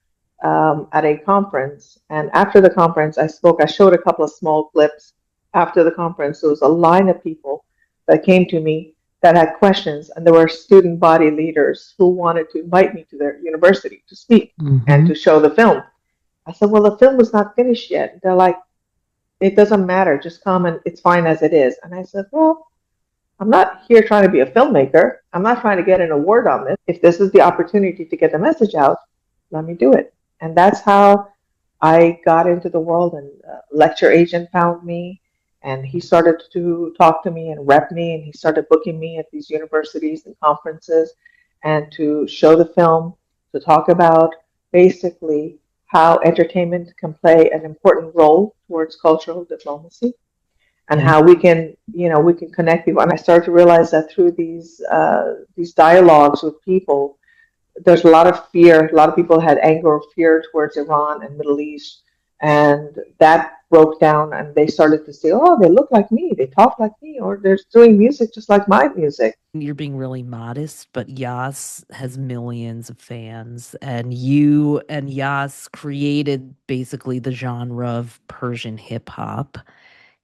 at a conference. And after the conference, I showed a couple of small clips. After the conference, there was a line of people that came to me that had questions, and there were student body leaders who wanted to invite me to their university to speak and Mm-hmm. to show the film. I said, well, the film is not finished yet. They're like, it doesn't matter, just come and it's fine as it is. And I said, well, I'm not here trying to be a filmmaker. I'm not trying to get an award on this. If this is the opportunity to get the message out, let me do it. And that's how I got into the world. And lecture agent found me, and he started to talk to me and rep me, and he started booking me at these universities and conferences, and to show the film, to talk about basically how entertainment can play an important role towards cultural diplomacy and Yeah. how we can connect people. And I started to realize that through these dialogues with people, there's a lot of fear. A lot of people had anger or fear towards Iran and Middle East, and that broke down. And they started to say, "Oh, they look like me. They talk like me, or they're doing music just like my music." You're being really modest, but Yas has millions of fans, and you and Yas created basically the genre of Persian hip hop.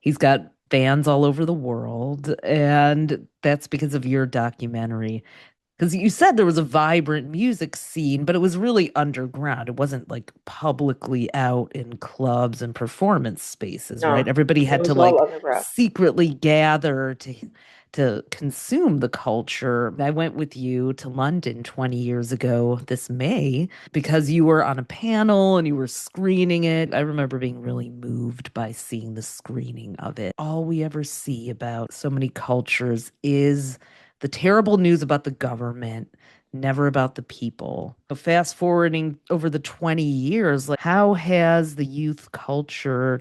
He's got fans all over the world, and that's because of your documentary. Because you said there was a vibrant music scene, but it was really underground. It wasn't like publicly out in clubs and performance spaces, right? No, Everybody it had to was all like underground. secretly gather to consume the culture. I went with you to London 20 years ago this May because you were on a panel and you were screening it. I remember being really moved by seeing the screening of it. All we ever see about so many cultures is the terrible news about the government, never about the people. So fast forwarding over the 20 years, like how has the youth culture,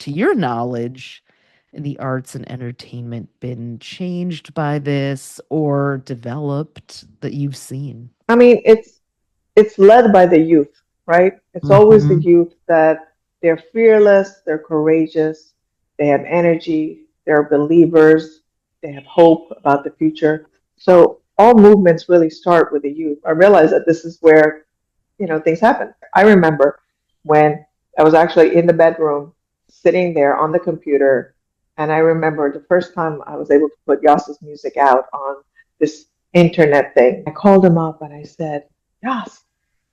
to your knowledge, in the arts and entertainment been changed by this or developed that you've seen? I mean, it's led by the youth, right? It's always the Mm-hmm. youth that they're fearless, they're courageous, they have energy, they're believers, they have hope about the future. So all movements really start with the youth. I realize that this is where, things happen. I remember when I was actually in the bedroom sitting there on the computer, and I remember the first time I was able to put Yas's music out on this internet thing. I called him up and I said, Yas,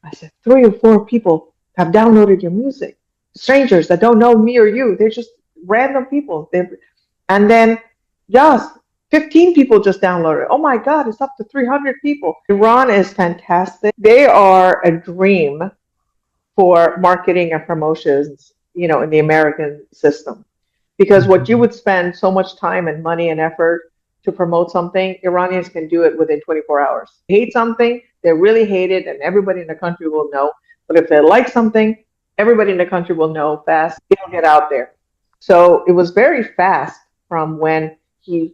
I said, 3 or 4 people have downloaded your music. Strangers that don't know me or you. They're just random people. And then, Yas, 15 people just downloaded. Oh my God, it's up to 300 people. Iran is fantastic. They are a dream for marketing and promotions, in the American system. Because what you Mm-hmm. would spend so much time and money and effort to promote something, Iranians can do it within 24 hours. Hate something, they really hate it, and everybody in the country will know. But if they like something, everybody in the country will know fast. It'll get out there. So it was very fast from when he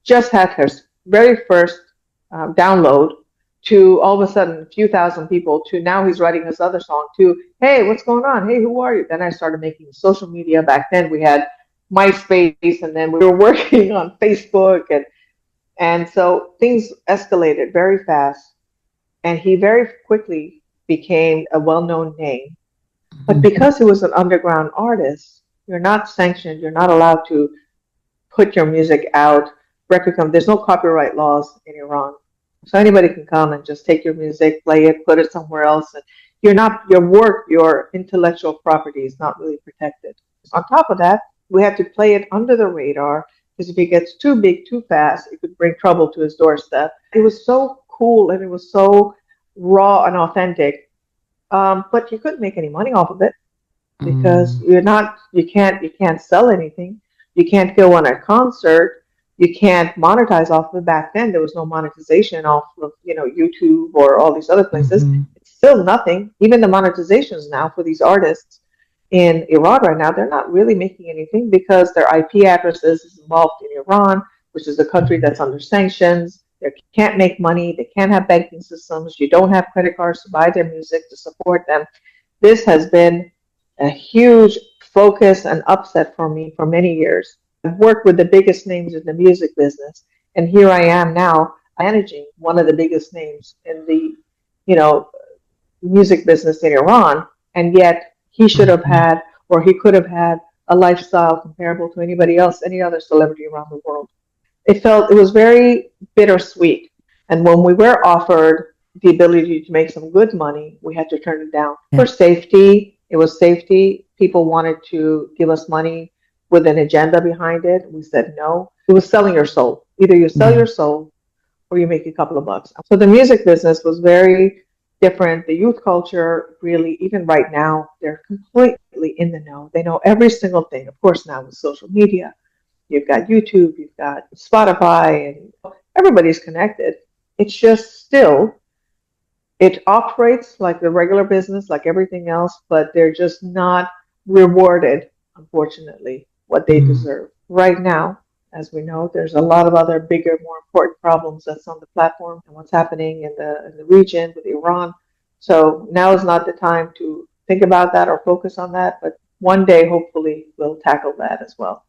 just had his very first download to all of a sudden a few thousand people to now he's writing his other song to, hey, what's going on? Hey, who are you? Then I started making social media. Back then we had MySpace, and then we were working on Facebook, And so things escalated very fast, and he very quickly became a well-known name. But because he was an underground artist, you're not sanctioned, you're not allowed to put your music out, there's no copyright laws in Iran. So anybody can come and just take your music, play it, put it somewhere else. And your work, your intellectual property is not really protected. On top of that, we had to play it under the radar because if it gets too big too fast, it could bring trouble to his doorstep. It was so cool and it was so raw and authentic, but you couldn't make any money off of it because you can't sell anything. You can't go on a concert. You can't monetize off of it. Back then, there was no monetization off of, YouTube or all these other places. It's still nothing. Even the monetizations now for these artists in Iran right now, they're not really making anything because their IP addresses is involved in Iran, which is a country that's under sanctions. They can't make money. They can't have banking systems. You don't have credit cards to buy their music to support them. This has been a huge focus and upset for me for many years. I've worked with the biggest names in the music business, and here I am now managing one of the biggest names in the, music business in Iran, and yet he should have had, or he could have had, a lifestyle comparable to anybody else, any other celebrity around the world. It was very bittersweet, and when we were offered the ability to make some good money, we had to turn it down for safety. It was safety. People wanted to give us money with an agenda behind it. We said no. It was selling your soul. Either you sell your soul or you make a couple of bucks. So the music business was very different. The youth culture, really, even right now, they're completely in the know. They know every single thing. Of course, now with social media, you've got YouTube, you've got Spotify, and everybody's connected. It's just still, it operates like the regular business, like everything else, but they're just not rewarded, unfortunately, what they deserve. Right now, as we know, there's a lot of other bigger, more important problems that's on the platform and what's happening in the region with Iran. So now is not the time to think about that or focus on that, but one day, hopefully, we'll tackle that as well.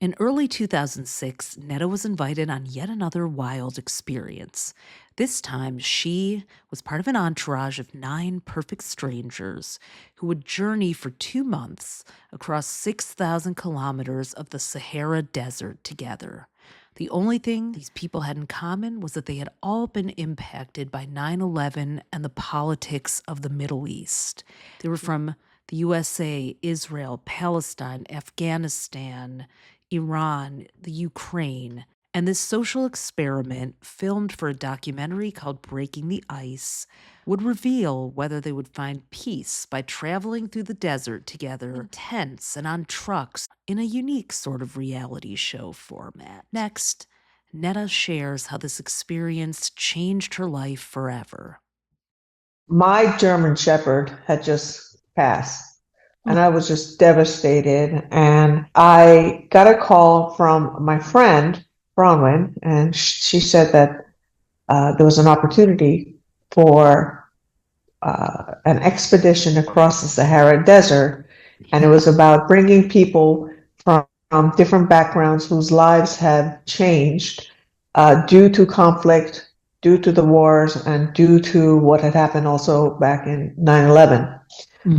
In early 2006, NEDA was invited on yet another wild experience. This time, she was part of an entourage of 9 perfect strangers who would journey for 2 months across 6,000 kilometers of the Sahara Desert together. The only thing these people had in common was that they had all been impacted by 9/11 and the politics of the Middle East. They were from the USA, Israel, Palestine, Afghanistan, Iran, the Ukraine, and this social experiment, filmed for a documentary called Breaking the Ice, would reveal whether they would find peace by traveling through the desert together in tents and on trucks in a unique sort of reality show format. Next, NEDA shares how this experience changed her life forever. My German Shepherd had just passed. And I was just devastated. And I got a call from my friend, Bronwyn, and she said that there was an opportunity for an expedition across the Sahara Desert. And it was about bringing people from different backgrounds whose lives have changed due to conflict, due to the wars, and due to what had happened also back in 9/11.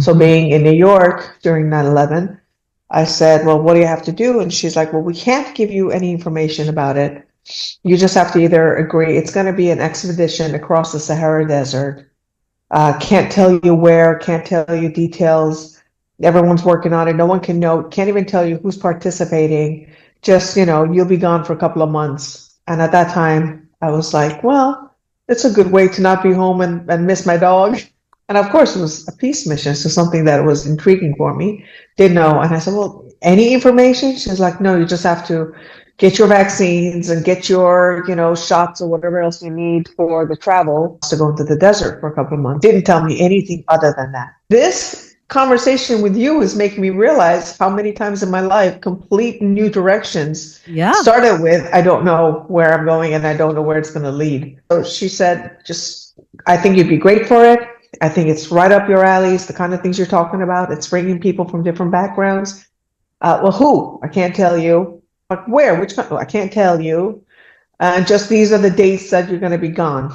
So being in New York during 9/11, I said, well, what do you have to do? And she's like, well, we can't give you any information about it. You just have to either agree. It's going to be an expedition across the Sahara Desert. Can't tell you where, can't tell you details. Everyone's working on it. No one can know, can't even tell you who's participating. Just, you'll be gone for a couple of months. And at that time, I was like, well, it's a good way to not be home and miss my dog. And of course, it was a peace mission, so something that was intriguing for me. Didn't know. And I said, well, any information? She's like, no, you just have to get your vaccines and get your, shots or whatever else you need for the travel to go into the desert for a couple of months. Didn't tell me anything other than that. This conversation with you is making me realize how many times in my life complete new directions started with, I don't know where I'm going and I don't know where it's going to lead. So she said, I think you'd be great for it. I think it's right up your alleys, the kind of things you're talking about. It's bringing people from different backgrounds. Well, who? I can't tell you. But where? Which country? I can't tell you. And just these are the dates that you're going to be gone.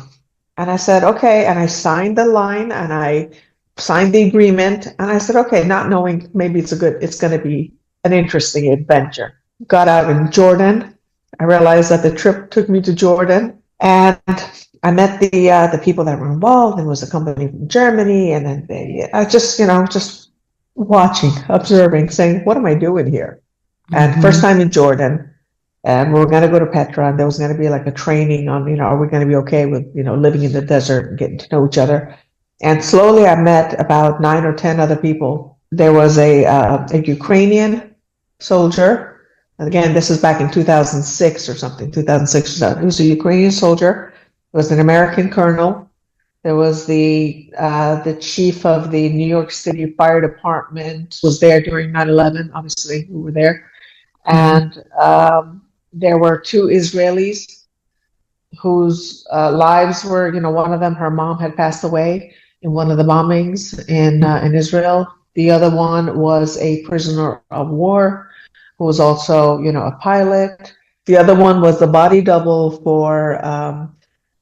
And I said, okay. And I signed the line and I signed the agreement. And I said, okay, not knowing maybe it's going to be an interesting adventure. Got out in Jordan. I realized that the trip took me to Jordan, and I met the people that were involved. There was a company from Germany, and then I just, just watching, observing, saying, what am I doing here? And first time in Jordan, and we were going to go to Petra, and there was going to be like a training on, are we going to be okay with, living in the desert and getting to know each other? And slowly I met about 9 or 10 other people. There was a Ukrainian soldier. And again, this is back in 2006 or something, 2006 or something. He was a Ukrainian soldier. It was an American colonel. There was the chief of the New York City Fire Department was there during 9/11. Obviously, we were there. And there were 2 Israelis whose lives were, one of them, her mom had passed away in one of the bombings in Israel. The other one was a prisoner of war who was also, a pilot. The other one was the body double for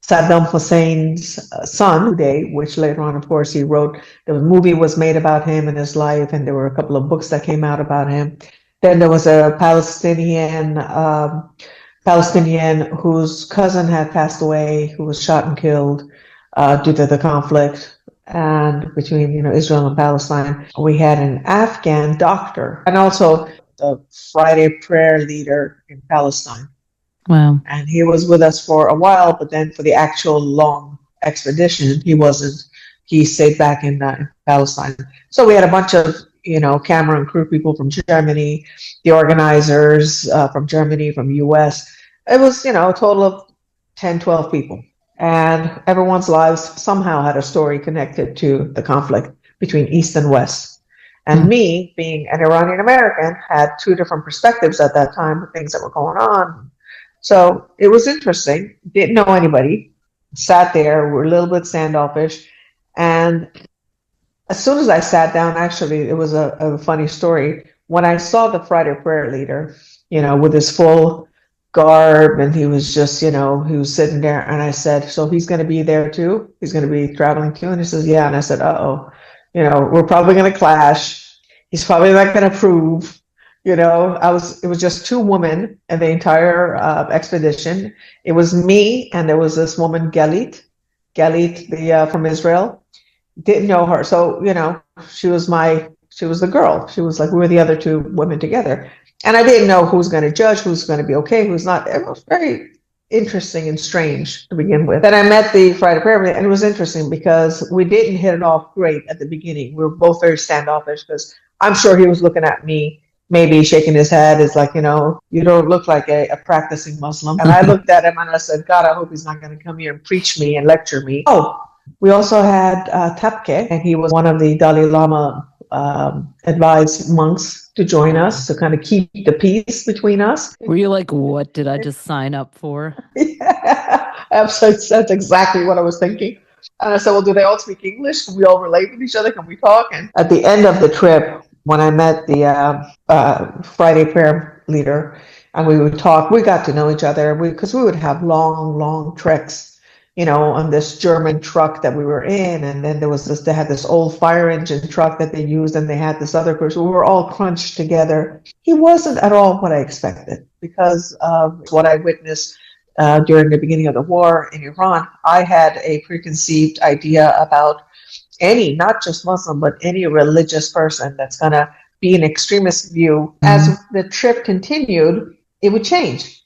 Saddam Hussein's son, which later on, of course, he wrote. The movie was made about him and his life, and there were a couple of books that came out about him. Then there was a Palestinian whose cousin had passed away, who was shot and killed due to the conflict and between Israel and Palestine. We had an Afghan doctor and also the Friday prayer leader in Palestine. Wow. And he was with us for a while, but then for the actual long expedition, he wasn't. He stayed back in Palestine. So we had a bunch of camera and crew people from Germany, the organizers from Germany, from US. It was, a total of 10, 12 people. And everyone's lives somehow had a story connected to the conflict between East and West. And me, being an Iranian American, had 2 different perspectives at that time of things that were going on. So it was interesting. Didn't know anybody. Sat there, were a little bit standoffish. And as soon as I sat down, actually, it was a funny story. When I saw the Friday prayer leader, with his full garb, and he was just, he was sitting there, and I said, so he's going to be there too? He's going to be traveling too? And he says, yeah. And I said, uh-oh, we're probably going to clash. He's probably not going to approve. It was just 2 women in the entire expedition. It was me, and there was this woman, Galit, from Israel. Didn't know her. So, she was the girl. She was like, we were the other 2 women together. And I didn't know who's going to judge, who's going to be okay, who's not. It was very interesting and strange to begin with. Then I met the Friday prayer, and it was interesting because we didn't hit it off great at the beginning. We were both very standoffish because I'm sure he was looking at me, maybe shaking his head. It's like, you don't look like a practicing Muslim. And I looked at him and I said, God, I hope he's not going to come here and preach me and lecture me. Oh, we also had Tapke, and he was one of the Dalai Lama advised monks to join us to kind of keep the peace between us. Were you like, what did I just sign up for? Yeah, absolutely. That's exactly what I was thinking. And I said, well, do they all speak English? Can we all relate with each other? Can we talk? And at the end of the trip, when I met the Friday prayer leader, and we would talk, we got to know each other because we would have long treks, on this German truck that we were in. And then they had this old fire engine truck that they used, and they had this other person. We were all crunched together. He wasn't at all what I expected because of what I witnessed during the beginning of the war in Iran. I had a preconceived idea about any, not just Muslim, but any religious person that's going to be an extremist view. As the trip continued, it would change.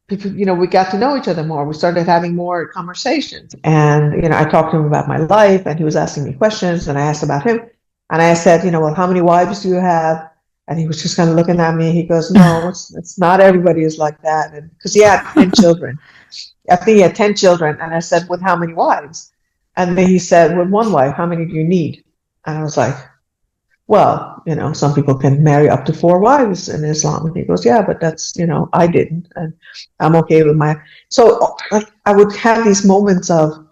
We got to know each other more. We started having more conversations. And, I talked to him about my life, and he was asking me questions, and I asked about him. And I said, well, how many wives do you have? And he was just kind of looking at me. He goes, no, it's not everybody is like that. And because he had 10 children. I think he had 10 children. And I said, with how many wives? And then he said, with 1 wife, how many do you need? And I was like, well, some people can marry up to 4 wives in Islam. And he goes, yeah, but that's, I didn't. And I'm okay with so like I would have these moments of,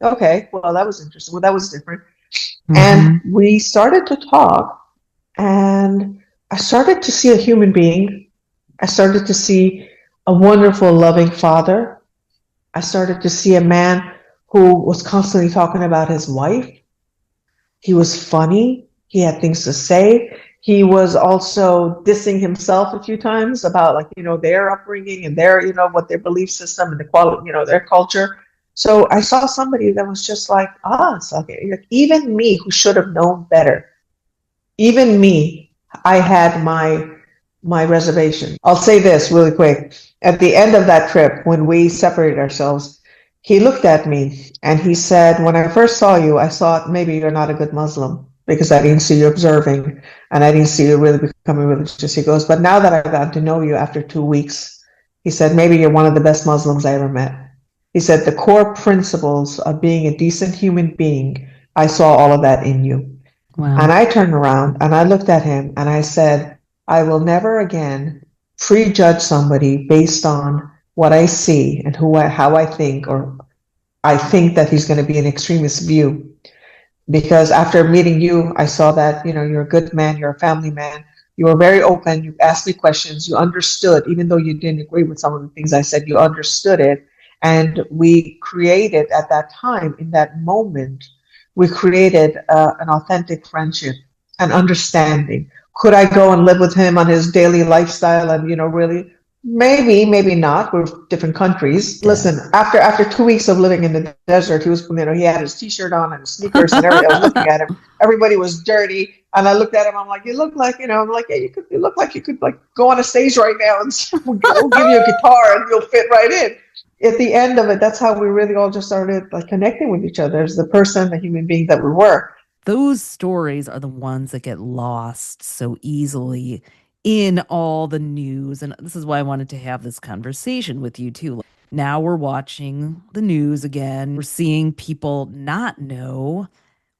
okay, well, that was interesting. Well, that was different. And we started to talk, and I started to see a human being. I started to see a wonderful, loving father. I started to see a man who was constantly talking about his wife. He was funny. He had things to say. He was also dissing himself a few times about, like, their upbringing and their, what their belief system and the quality, their culture. So I saw somebody that was just like us. Okay, like, even me, who should have known better, even me, I had my reservation. I'll say this really quick. At the end of that trip, when we separated ourselves, he looked at me and he said, when I first saw you, I thought maybe you're not a good Muslim because I didn't see you observing and I didn't see you really becoming religious. He goes, but now that I've gotten to know you after 2 weeks, he said, maybe you're one of the best Muslims I ever met. He said, the core principles of being a decent human being, I saw all of that in you. Wow. And I turned around and I looked at him and I said, I will never again prejudge somebody based on what I see and how I think, or I think that he's going to be an extremist view. Because after meeting you, I saw that, you're a good man, you're a family man. You were very open. You asked me questions. You understood, even though you didn't agree with some of the things I said, you understood it. And we created at that time, in that moment, we created an authentic friendship, an understanding. Could I go and live with him on his daily lifestyle and, really? Maybe not. We're different countries. Yeah. Listen, after 2 weeks of living in the desert, he had his t-shirt on and his sneakers and everything. I was looking at him. Everybody was dirty. And I looked at him. I'm like, you look like, I'm like, yeah, you look like you could like go on a stage right now and we'll give you a guitar and you'll fit right in. At the end of it, that's how we really all just started like connecting with each other as the person, the human being that we were. Those stories are the ones that get lost so easily in all the news. And this is why I wanted to have this conversation with you too. Now we're watching the news again. We're seeing people not know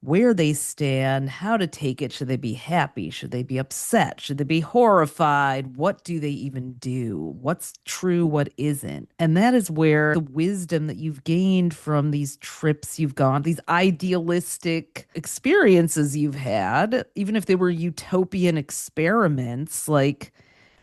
where they stand, how to take it. Should they be happy? Should they be upset? Should they be horrified? What do they even do? What's true? What isn't? And that is where the wisdom that you've gained from these trips you've gone, these idealistic experiences you've had, even if they were utopian experiments, like,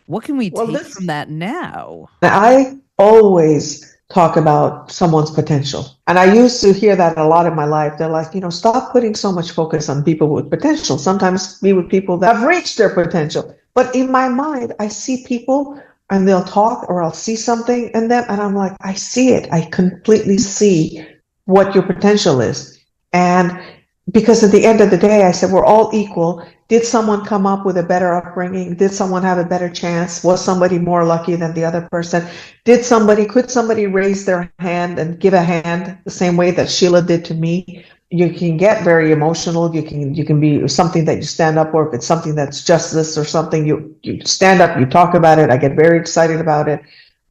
what can we take from that now? I always talk about someone's potential. And I used to hear that a lot in my life. They're like, stop putting so much focus on people with potential. Sometimes be with people that have reached their potential. But in my mind, I see people and they'll talk or I'll see something in them and I'm like, I see it. I completely see what your potential is. And because at the end of the day, I said, we're all equal. Did someone come up with a better upbringing? Did someone have a better chance? Was somebody more lucky than the other person? Could somebody raise their hand and give a hand the same way that Sheila did to me? You can get very emotional. You can be something that you stand up for. If it's something that's justice or something, you stand up, you talk about it. I get very excited about it.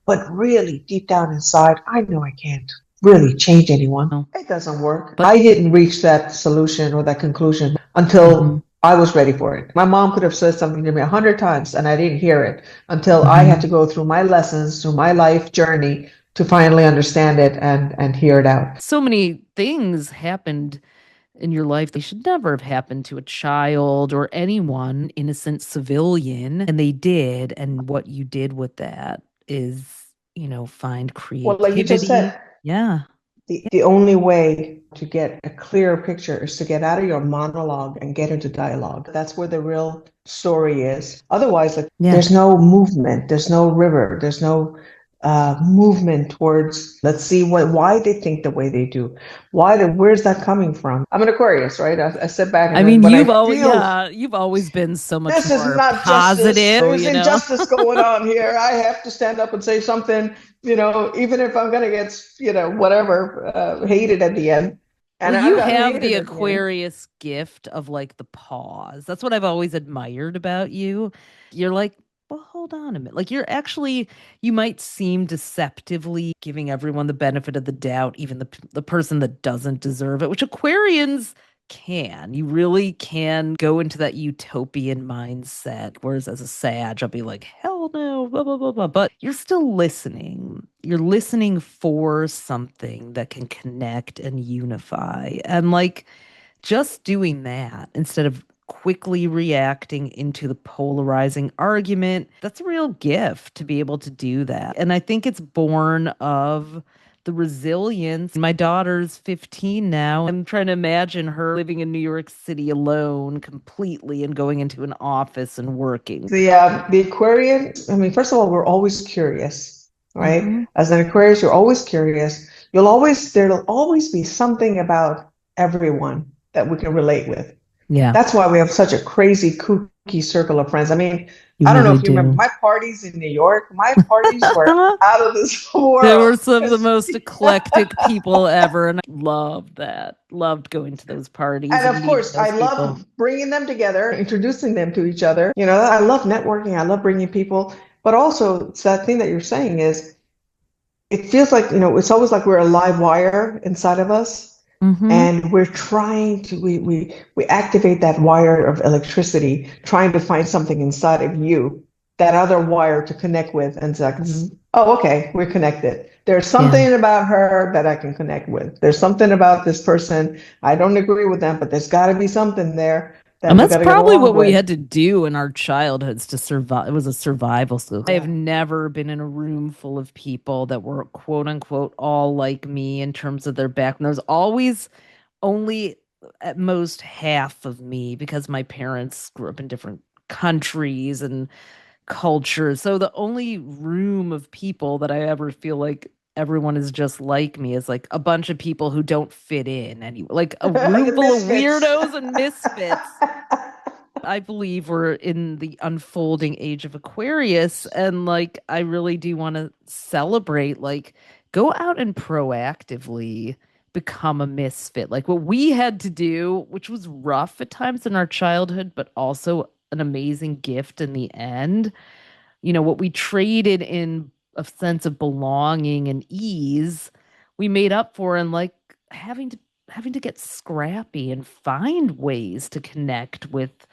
But really, deep down inside, I know I can't really change anyone. No. It doesn't work. But I didn't reach that solution or that conclusion until I was ready for it. My mom could have said something to me 100 times and I didn't hear it until I had to go through my lessons, through my life journey to finally understand it and hear it out. So many things happened in your life they should never have happened to a child or anyone, innocent civilian, and they did. And what you did with that is, find creativity. Well, like you just said, yeah. The only way to get a clearer picture is to get out of your monologue and get into dialogue. That's where the real story is. Otherwise, there's no movement, there's no river, there's no movement towards, let's see why they think the way they do. Where's that coming from? I'm an Aquarius, right? I sit back and you've always been so much this more is not positive. Justice. There's injustice going on here. I have to stand up and say something, even if I'm gonna get, whatever, hated at the end. And you have the Aquarius gift of like the pause. That's what I've always admired about you. You're like, well, hold on a minute. Like you might seem deceptively giving everyone the benefit of the doubt, even the person that doesn't deserve it, which Aquarians can. You really can go into that utopian mindset. Whereas as a Sag, I'll be like, hell no, blah, blah, blah, blah. But you're still listening. You're listening for something that can connect and unify. And like just doing that instead of quickly reacting into the polarizing argument. That's a real gift to be able to do that. And I think it's born of the resilience. My daughter's 15 now. I'm trying to imagine her living in New York City alone completely and going into an office and working. The Aquarian, I mean, first of all, we're always curious, right? Mhm. As an Aquarius, you're always curious. There'll always be something about everyone that we can relate with. Yeah, That's why we have such a crazy, kooky circle of friends. I mean, you I don't know really if you remember do. my parties in New York. My parties were out of this They world. were some of the most eclectic people ever, and I loved that. Loved going to those parties And and of meeting course, I those people. love bringing them together, introducing them to each other. You know, I love networking. I love bringing people, but also it's that thing that you're saying is it feels like, it's always like we're a live wire inside of us. Mm-hmm. And we're trying to we activate that wire of electricity, trying to find something inside of you, that other wire to connect with, and it's like, oh, okay, we're connected. There's Yeah. something about her that I can connect with. There's something about this person. I don't agree with them, but there's got to be something there that And we that's got to get probably along what we with. had to do in our childhoods to survive. It was a survival skill. I have never been in a room full of people that were quote unquote all like me in terms of their background. There's always only at most half of me because my parents grew up in different countries and cultures. So the only room of people that I ever feel like everyone is just like me is like a bunch of people who don't fit in anyway, like a room The full of misfits. weirdos and misfits. I believe we're in the unfolding age of Aquarius, and like I really do want to celebrate, like go out and proactively become a misfit. Like what we had to do, which was rough at times in our childhood, but also an amazing gift in the end. What we traded in a sense of belonging and ease, we made up for in like having to get scrappy and find ways to connect with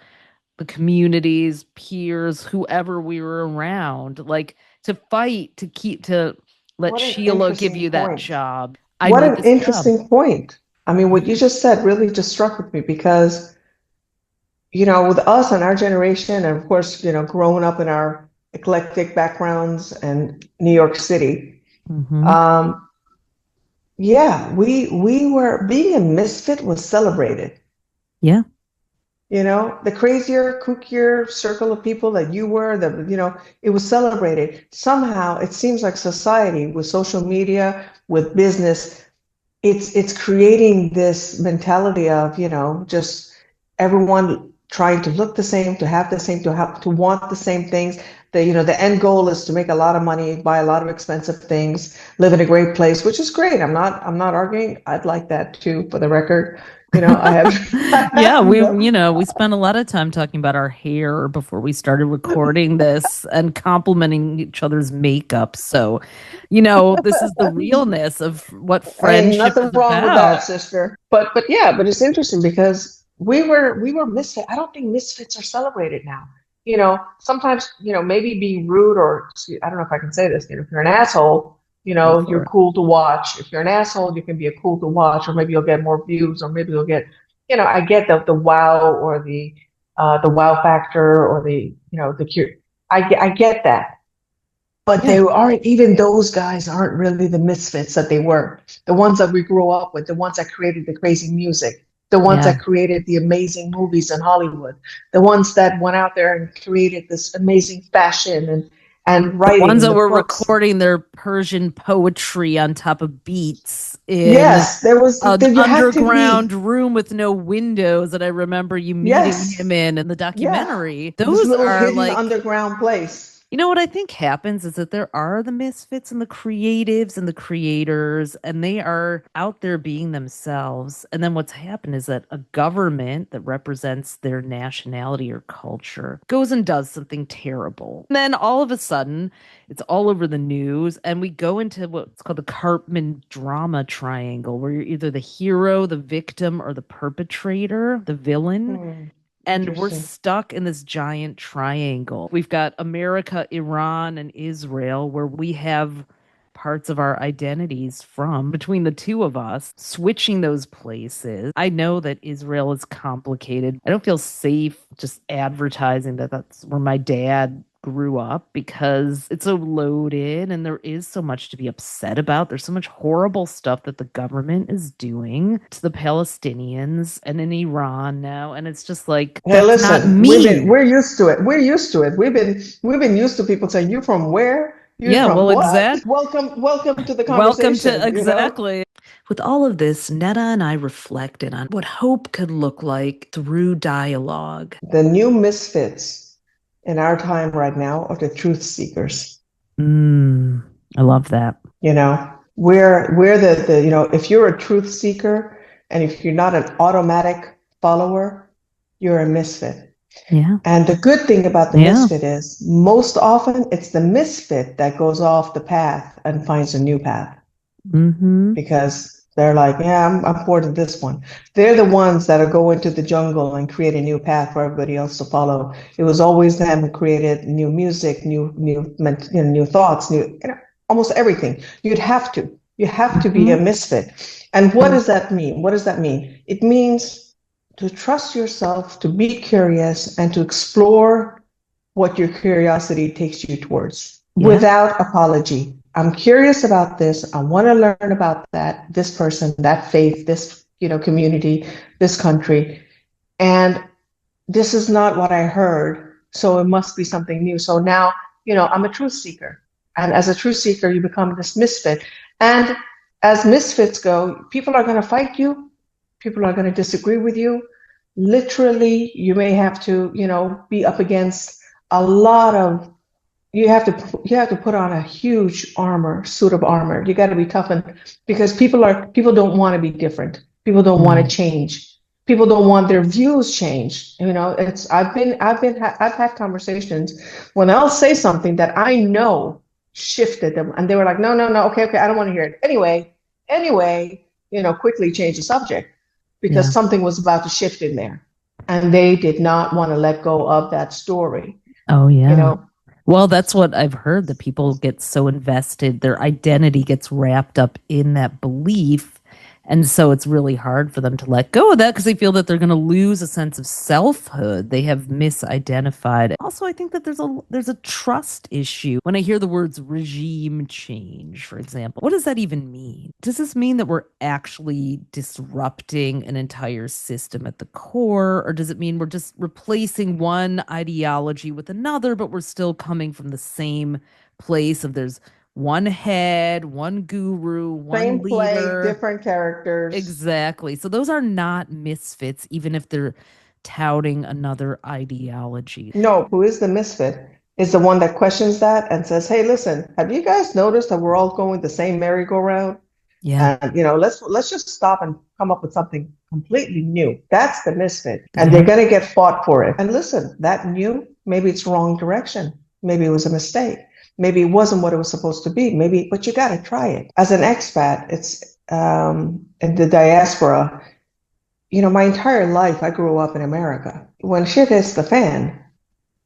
the communities, peers, whoever we were around, like to fight to let What an Sheila give interesting you that point. job. I What need an this job. interesting point. I mean, what you just said really just struck with me because with us and our generation, and of course, growing up in our eclectic backgrounds and New York City, Hmm. um, yeah, we were being a misfit was celebrated. Yeah. The crazier, kookier circle of people that you were, it was celebrated. Somehow, it seems like society with social media, with business, it's creating this mentality of just everyone trying to look the same, to have the same, to want the same things. The end goal is to make a lot of money, buy a lot of expensive things, live in a great place, which is great. I'm not arguing. I'd like that too, for the record. I have I Yeah, have no. we spent a lot of time talking about our hair before we started recording this and complimenting each other's makeup. So, this is the realness of what Ain't friendship nothing is wrong with that, about. sister. But yeah, but it's interesting because we were misfit. I don't think misfits are celebrated now. Sometimes, maybe be rude or I don't know if I can say this. If you're an asshole, Go you're for it. cool to watch. If you're an asshole, you can be a cool to watch, or maybe you'll get more views, or maybe you'll get, I get the wow or the wow factor or the cure. I get that. But Yeah. they aren't, even those guys aren't really the misfits that they were. The ones that we grew up with, the ones that created the crazy music, the ones Yeah. that created the amazing movies in Hollywood, the ones that went out there and created this amazing fashion and The ones writing, that the were books. recording their Persian poetry on top of beats in Yes, an you had to underground be, room with no windows that I remember you meeting yes, him in the yeah, documentary. this Those little are hidden like, underground place. what I think happens is that there are the misfits and the creatives and the creators, and they are out there being themselves. And then what's happened is that a government that represents their nationality or culture goes and does something terrible. And then all of a sudden, it's all over the news, and we go into what's called the Cartman drama triangle, where you're either the hero, the victim, or the perpetrator, the villain. Hmm, And we're interesting. stuck in this giant triangle. We've got America, Iran, and Israel, where we have parts of our identities from between the two of us, switching those places. I know that Israel is complicated. I don't feel safe just advertising that that's where my dad grew up because it's so loaded and there is so much to be upset about. There's so much horrible stuff that the government is doing to the Palestinians and in Iran now. And it's just like, Hey, that's not listen, me. we're used to it. We're used to it. We've been used to people saying, "You from where? You Yeah, from well, what?" Welcome to the welcome conversation, to exactly. With all of this, Netta and I reflected on what hope could look like through dialogue. The new misfits in our time right now are the truth seekers. I love that. You know, we're the if you're a truth seeker and if you're not an automatic follower, you're a misfit. Yeah. And the good thing about the Yeah. misfit is most often it's the misfit that goes off the path and finds a new path because they're like, yeah, I'm bored of this one. They're the ones that are going to the jungle and create a new path for everybody else to follow. It was always them who created new music, new thoughts, almost everything. You have to be a misfit. And what does that mean? What does that mean? It means to trust yourself, to be curious, and to explore what your curiosity takes you towards without apology. I'm curious about this. I want to learn about this person, that faith, this, community, this country. And this is not what I heard. So it must be something new. So now, I'm a truth seeker. And as a truth seeker, you become this misfit. And as misfits go, people are going to fight you. People are going to disagree with you. Literally, you may have to, be up against a lot of, you have to put on a huge suit of armor. You got to be toughened because people don't want to be different. People don't want to change. People don't want their views changed. I've had conversations when I'll say something that I know shifted them and they were like, no, okay, I don't want to hear it. Anyway, quickly change the subject because something was about to shift in there and they did not want to let go of that story. Oh, yeah. Well, that's what I've heard, that people get so invested, their identity gets wrapped up in that belief. And so it's really hard for them to let go of that because they feel that they're going to lose a sense of selfhood. They have misidentified. Also, I think that there's a trust issue. When I hear the words regime change, for example, what does that even mean? Does this mean that we're actually disrupting an entire system at the core? Or does it mean we're just replacing one ideology with another, but we're still coming from the same place of there's one head, one guru, one same leader, play, different characters. Exactly. So those are not misfits, even if they're touting another ideology. No, who is the misfit is the one that questions that and says, "Hey, listen, have you guys noticed that we're all going the same merry-go-round? Yeah. And let's just stop and come up with something completely new." That's the misfit, and they're gonna get fought for it. And listen, that new, maybe it's wrong direction. Maybe it was a mistake. Maybe it wasn't what it was supposed to be. But you got to try it. As an expat, it's in the diaspora. My entire life, I grew up in America. When shit hits the fan,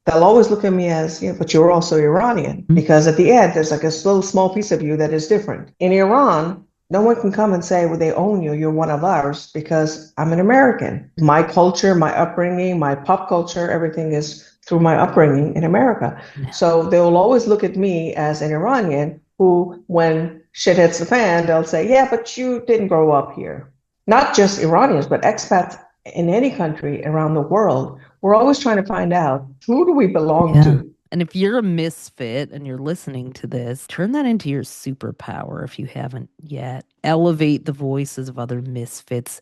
they'll always look at me as, but you're also Iranian. Because at the end, there's like a little small piece of you that is different. In Iran, no one can come and say, well, they own you, you're one of ours, because I'm an American. My culture, my upbringing, my pop culture, everything is through my upbringing in America. So they will always look at me as an Iranian who, when shit hits the fan, they'll say, yeah, but you didn't grow up here. Not just Iranians, but expats in any country around the world. We're always trying to find out, who do we belong to? And if you're a misfit and you're listening to this, turn that into your superpower if you haven't yet. Elevate the voices of other misfits.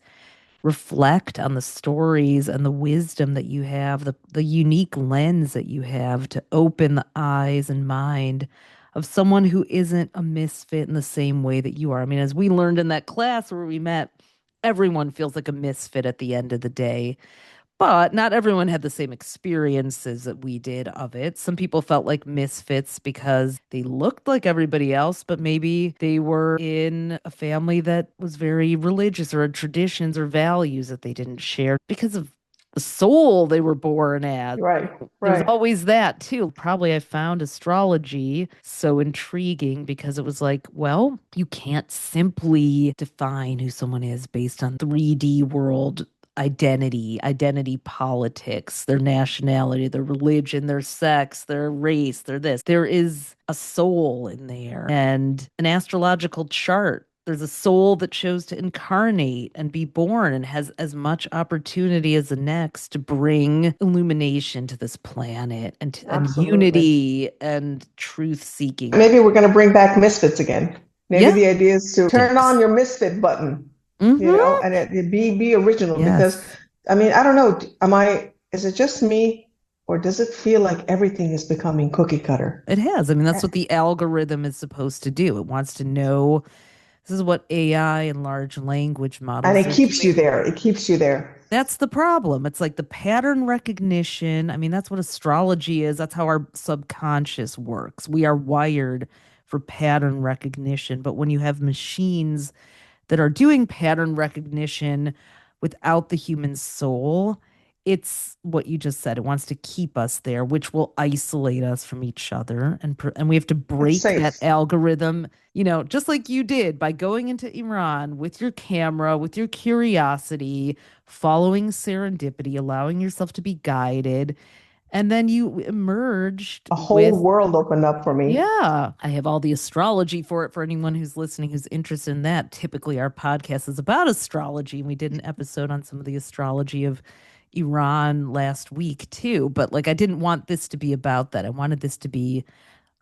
Reflect on the stories and the wisdom that you have, the unique lens that you have to open the eyes and mind of someone who isn't a misfit in the same way that you are. I mean, as we learned in that class where we met, everyone feels like a misfit at the end of the day. But not everyone had the same experiences that we did of it. Some people felt like misfits because they looked like everybody else, but maybe they were in a family that was very religious or had traditions or values that they didn't share because of the soul they were born as. Right, There's right. always that too. Probably I found astrology so intriguing because it was like, well, you can't simply define who someone is based on 3D world identity politics, their nationality, their religion, their sex, their race, their this. There is a soul in there and an astrological chart. There's a soul that chose to incarnate and be born and has as much opportunity as the next to bring illumination to this planet and Absolutely. unity and truth seeking. Maybe we're going to bring back misfits again. Maybe Yeah. the idea is to turn on your misfit button, Mm-hmm. and it be original. Yes. Because, I mean, I don't know, is it just me, or does it feel like everything is becoming cookie cutter? It has. I mean, that's what the algorithm is supposed to do. It wants to know. This is what AI and large language models And it are keeps you doing. there. It keeps you there. That's the problem. It's like the pattern recognition. I mean, that's what astrology is. That's how our subconscious works. We are wired for pattern recognition. But when you have machines that are doing pattern recognition without the human soul, it's what you just said. It wants to keep us there, which will isolate us from each other, and we have to break that safe. algorithm. Just like you did by going into Iran with your camera, with your curiosity, following serendipity, allowing yourself to be guided, and then you emerged A whole with world opened up for me. yeah, I have all the astrology for it for anyone who's listening who's interested in that. Typically, our podcast is about astrology, and we did an episode on some of the astrology of Iran last week too. But like, I didn't want this to be about that. I wanted this to be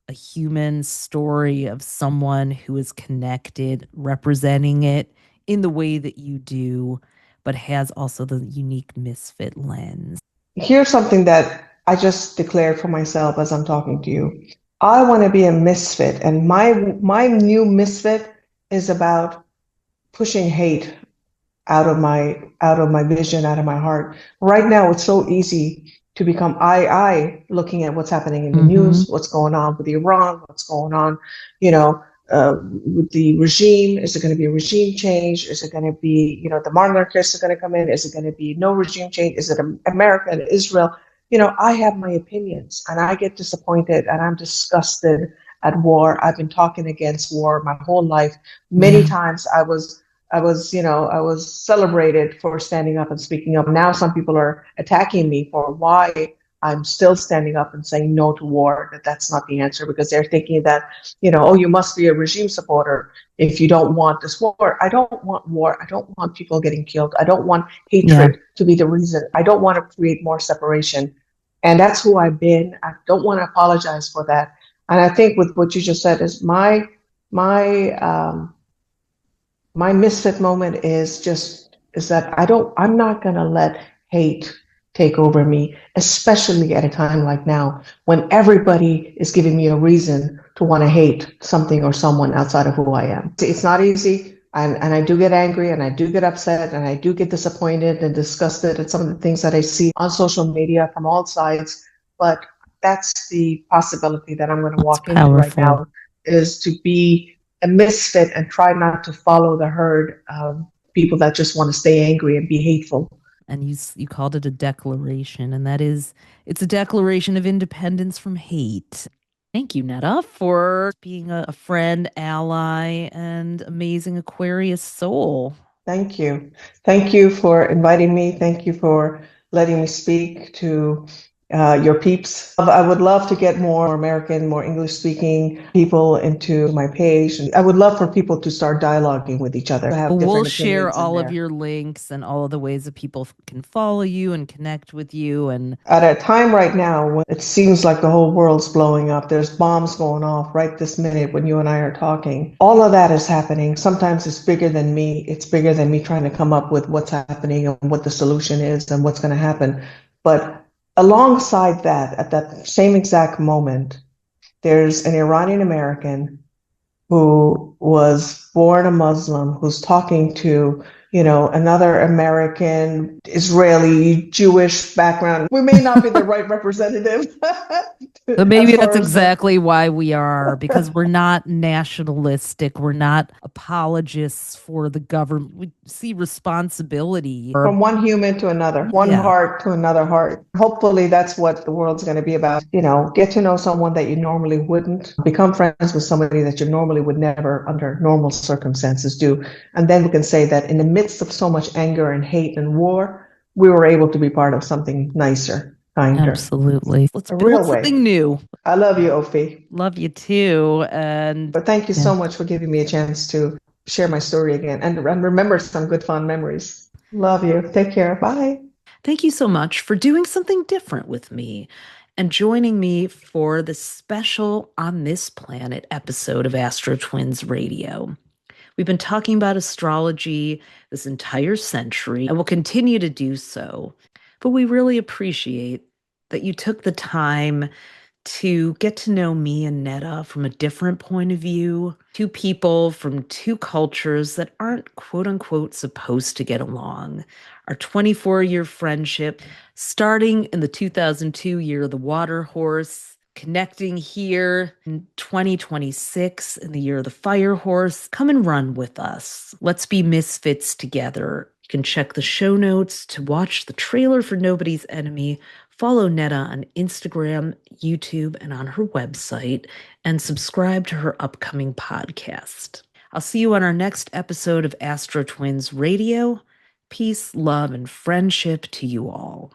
a human story of someone who is connected, representing it in the way that you do, but has also the unique misfit lens. Here's something that I just declared for myself as I'm talking to you. I want to be a misfit, and my new misfit is about pushing hate out of my vision, out of my heart. Right now, it's so easy to become I looking at what's happening in the news, what's going on with Iran, what's going on, with the regime. Is it going to be a regime change? Is it going to be, the monarchists are going to come in? Is it going to be no regime change? Is it America and Israel? I have my opinions, and I get disappointed, and I'm disgusted at war. I've been talking against war my whole life. Many times I was celebrated for standing up and speaking up. Now some people are attacking me for why I'm still standing up and saying no to war, that's not the answer, because they're thinking that, oh, you must be a regime supporter if you don't want this war. I don't want war. I don't want people getting killed. I don't want hatred to be the reason. I don't want to create more separation. And that's who I've been. I don't want to apologize for that. And I think with what you just said is my misfit moment is that I'm not going to let hate take over me, especially at a time like now when everybody is giving me a reason to want to hate something or someone outside of who I am. It's not easy. And I do get angry, and I do get upset, and I do get disappointed and disgusted at some of the things that I see on social media from all sides. But that's the possibility that I'm going to walk into right now, is to be a misfit and try not to follow the herd of people that just want to stay angry and be hateful. And you called it a declaration, and it's a declaration of independence from hate. Thank you, NEDA, for being a friend, ally, and amazing Aquarius soul. Thank you. Thank you for inviting me. Thank you for letting me speak to your peeps. I would love to get more American, more English-speaking people into my page. And I would love for people to start dialoguing with each other. We'll share all of your links and all of the ways that people can follow you and connect with you. And at a time right now when it seems like the whole world's blowing up, there's bombs going off right this minute when you and I are talking. All of that is happening. Sometimes it's bigger than me. It's bigger than me trying to come up with what's happening and what the solution is and what's going to happen. But alongside that, at that same exact moment, there's an Iranian American who was born a Muslim, who's talking to, another American, Israeli, Jewish background. We may not be the right representative. So maybe as far that's as exactly why we are, because we're not nationalistic. We're not apologists for the government. We see responsibility. from one human to another, one Yeah. heart to another heart. Hopefully, that's what the world's going to be about. Get to know someone that you normally wouldn't, become friends with somebody that you normally would never, under normal circumstances, do. And then we can say that in the midst of so much anger and hate and war, we were able to be part of something nicer, kinder. Absolutely. Let's A build real something way. new. I love you, Ophi. Love you too. And But thank you yeah. so much for giving me a chance to share my story again and remember some good, fond memories. Love you. Take care. Bye. Thank you so much for doing something different with me and joining me for the special On This Planet episode of Astro Twins Radio. We've been talking about astrology this entire century and will continue to do so. But we really appreciate that you took the time to get to know me and NEDA from a different point of view, two people from two cultures that aren't quote unquote supposed to get along. Our 24-year friendship, starting in the 2002 year of the water horse, connecting here in 2026 in the year of the fire horse. Come and run with us. Let's be misfits together. You can check the show notes to watch the trailer for Nobody's Enemy. Follow NEDA on Instagram, YouTube, and on her website, and subscribe to her upcoming podcast. I'll see you on our next episode of Astro Twins Radio. Peace, love, and friendship to you all.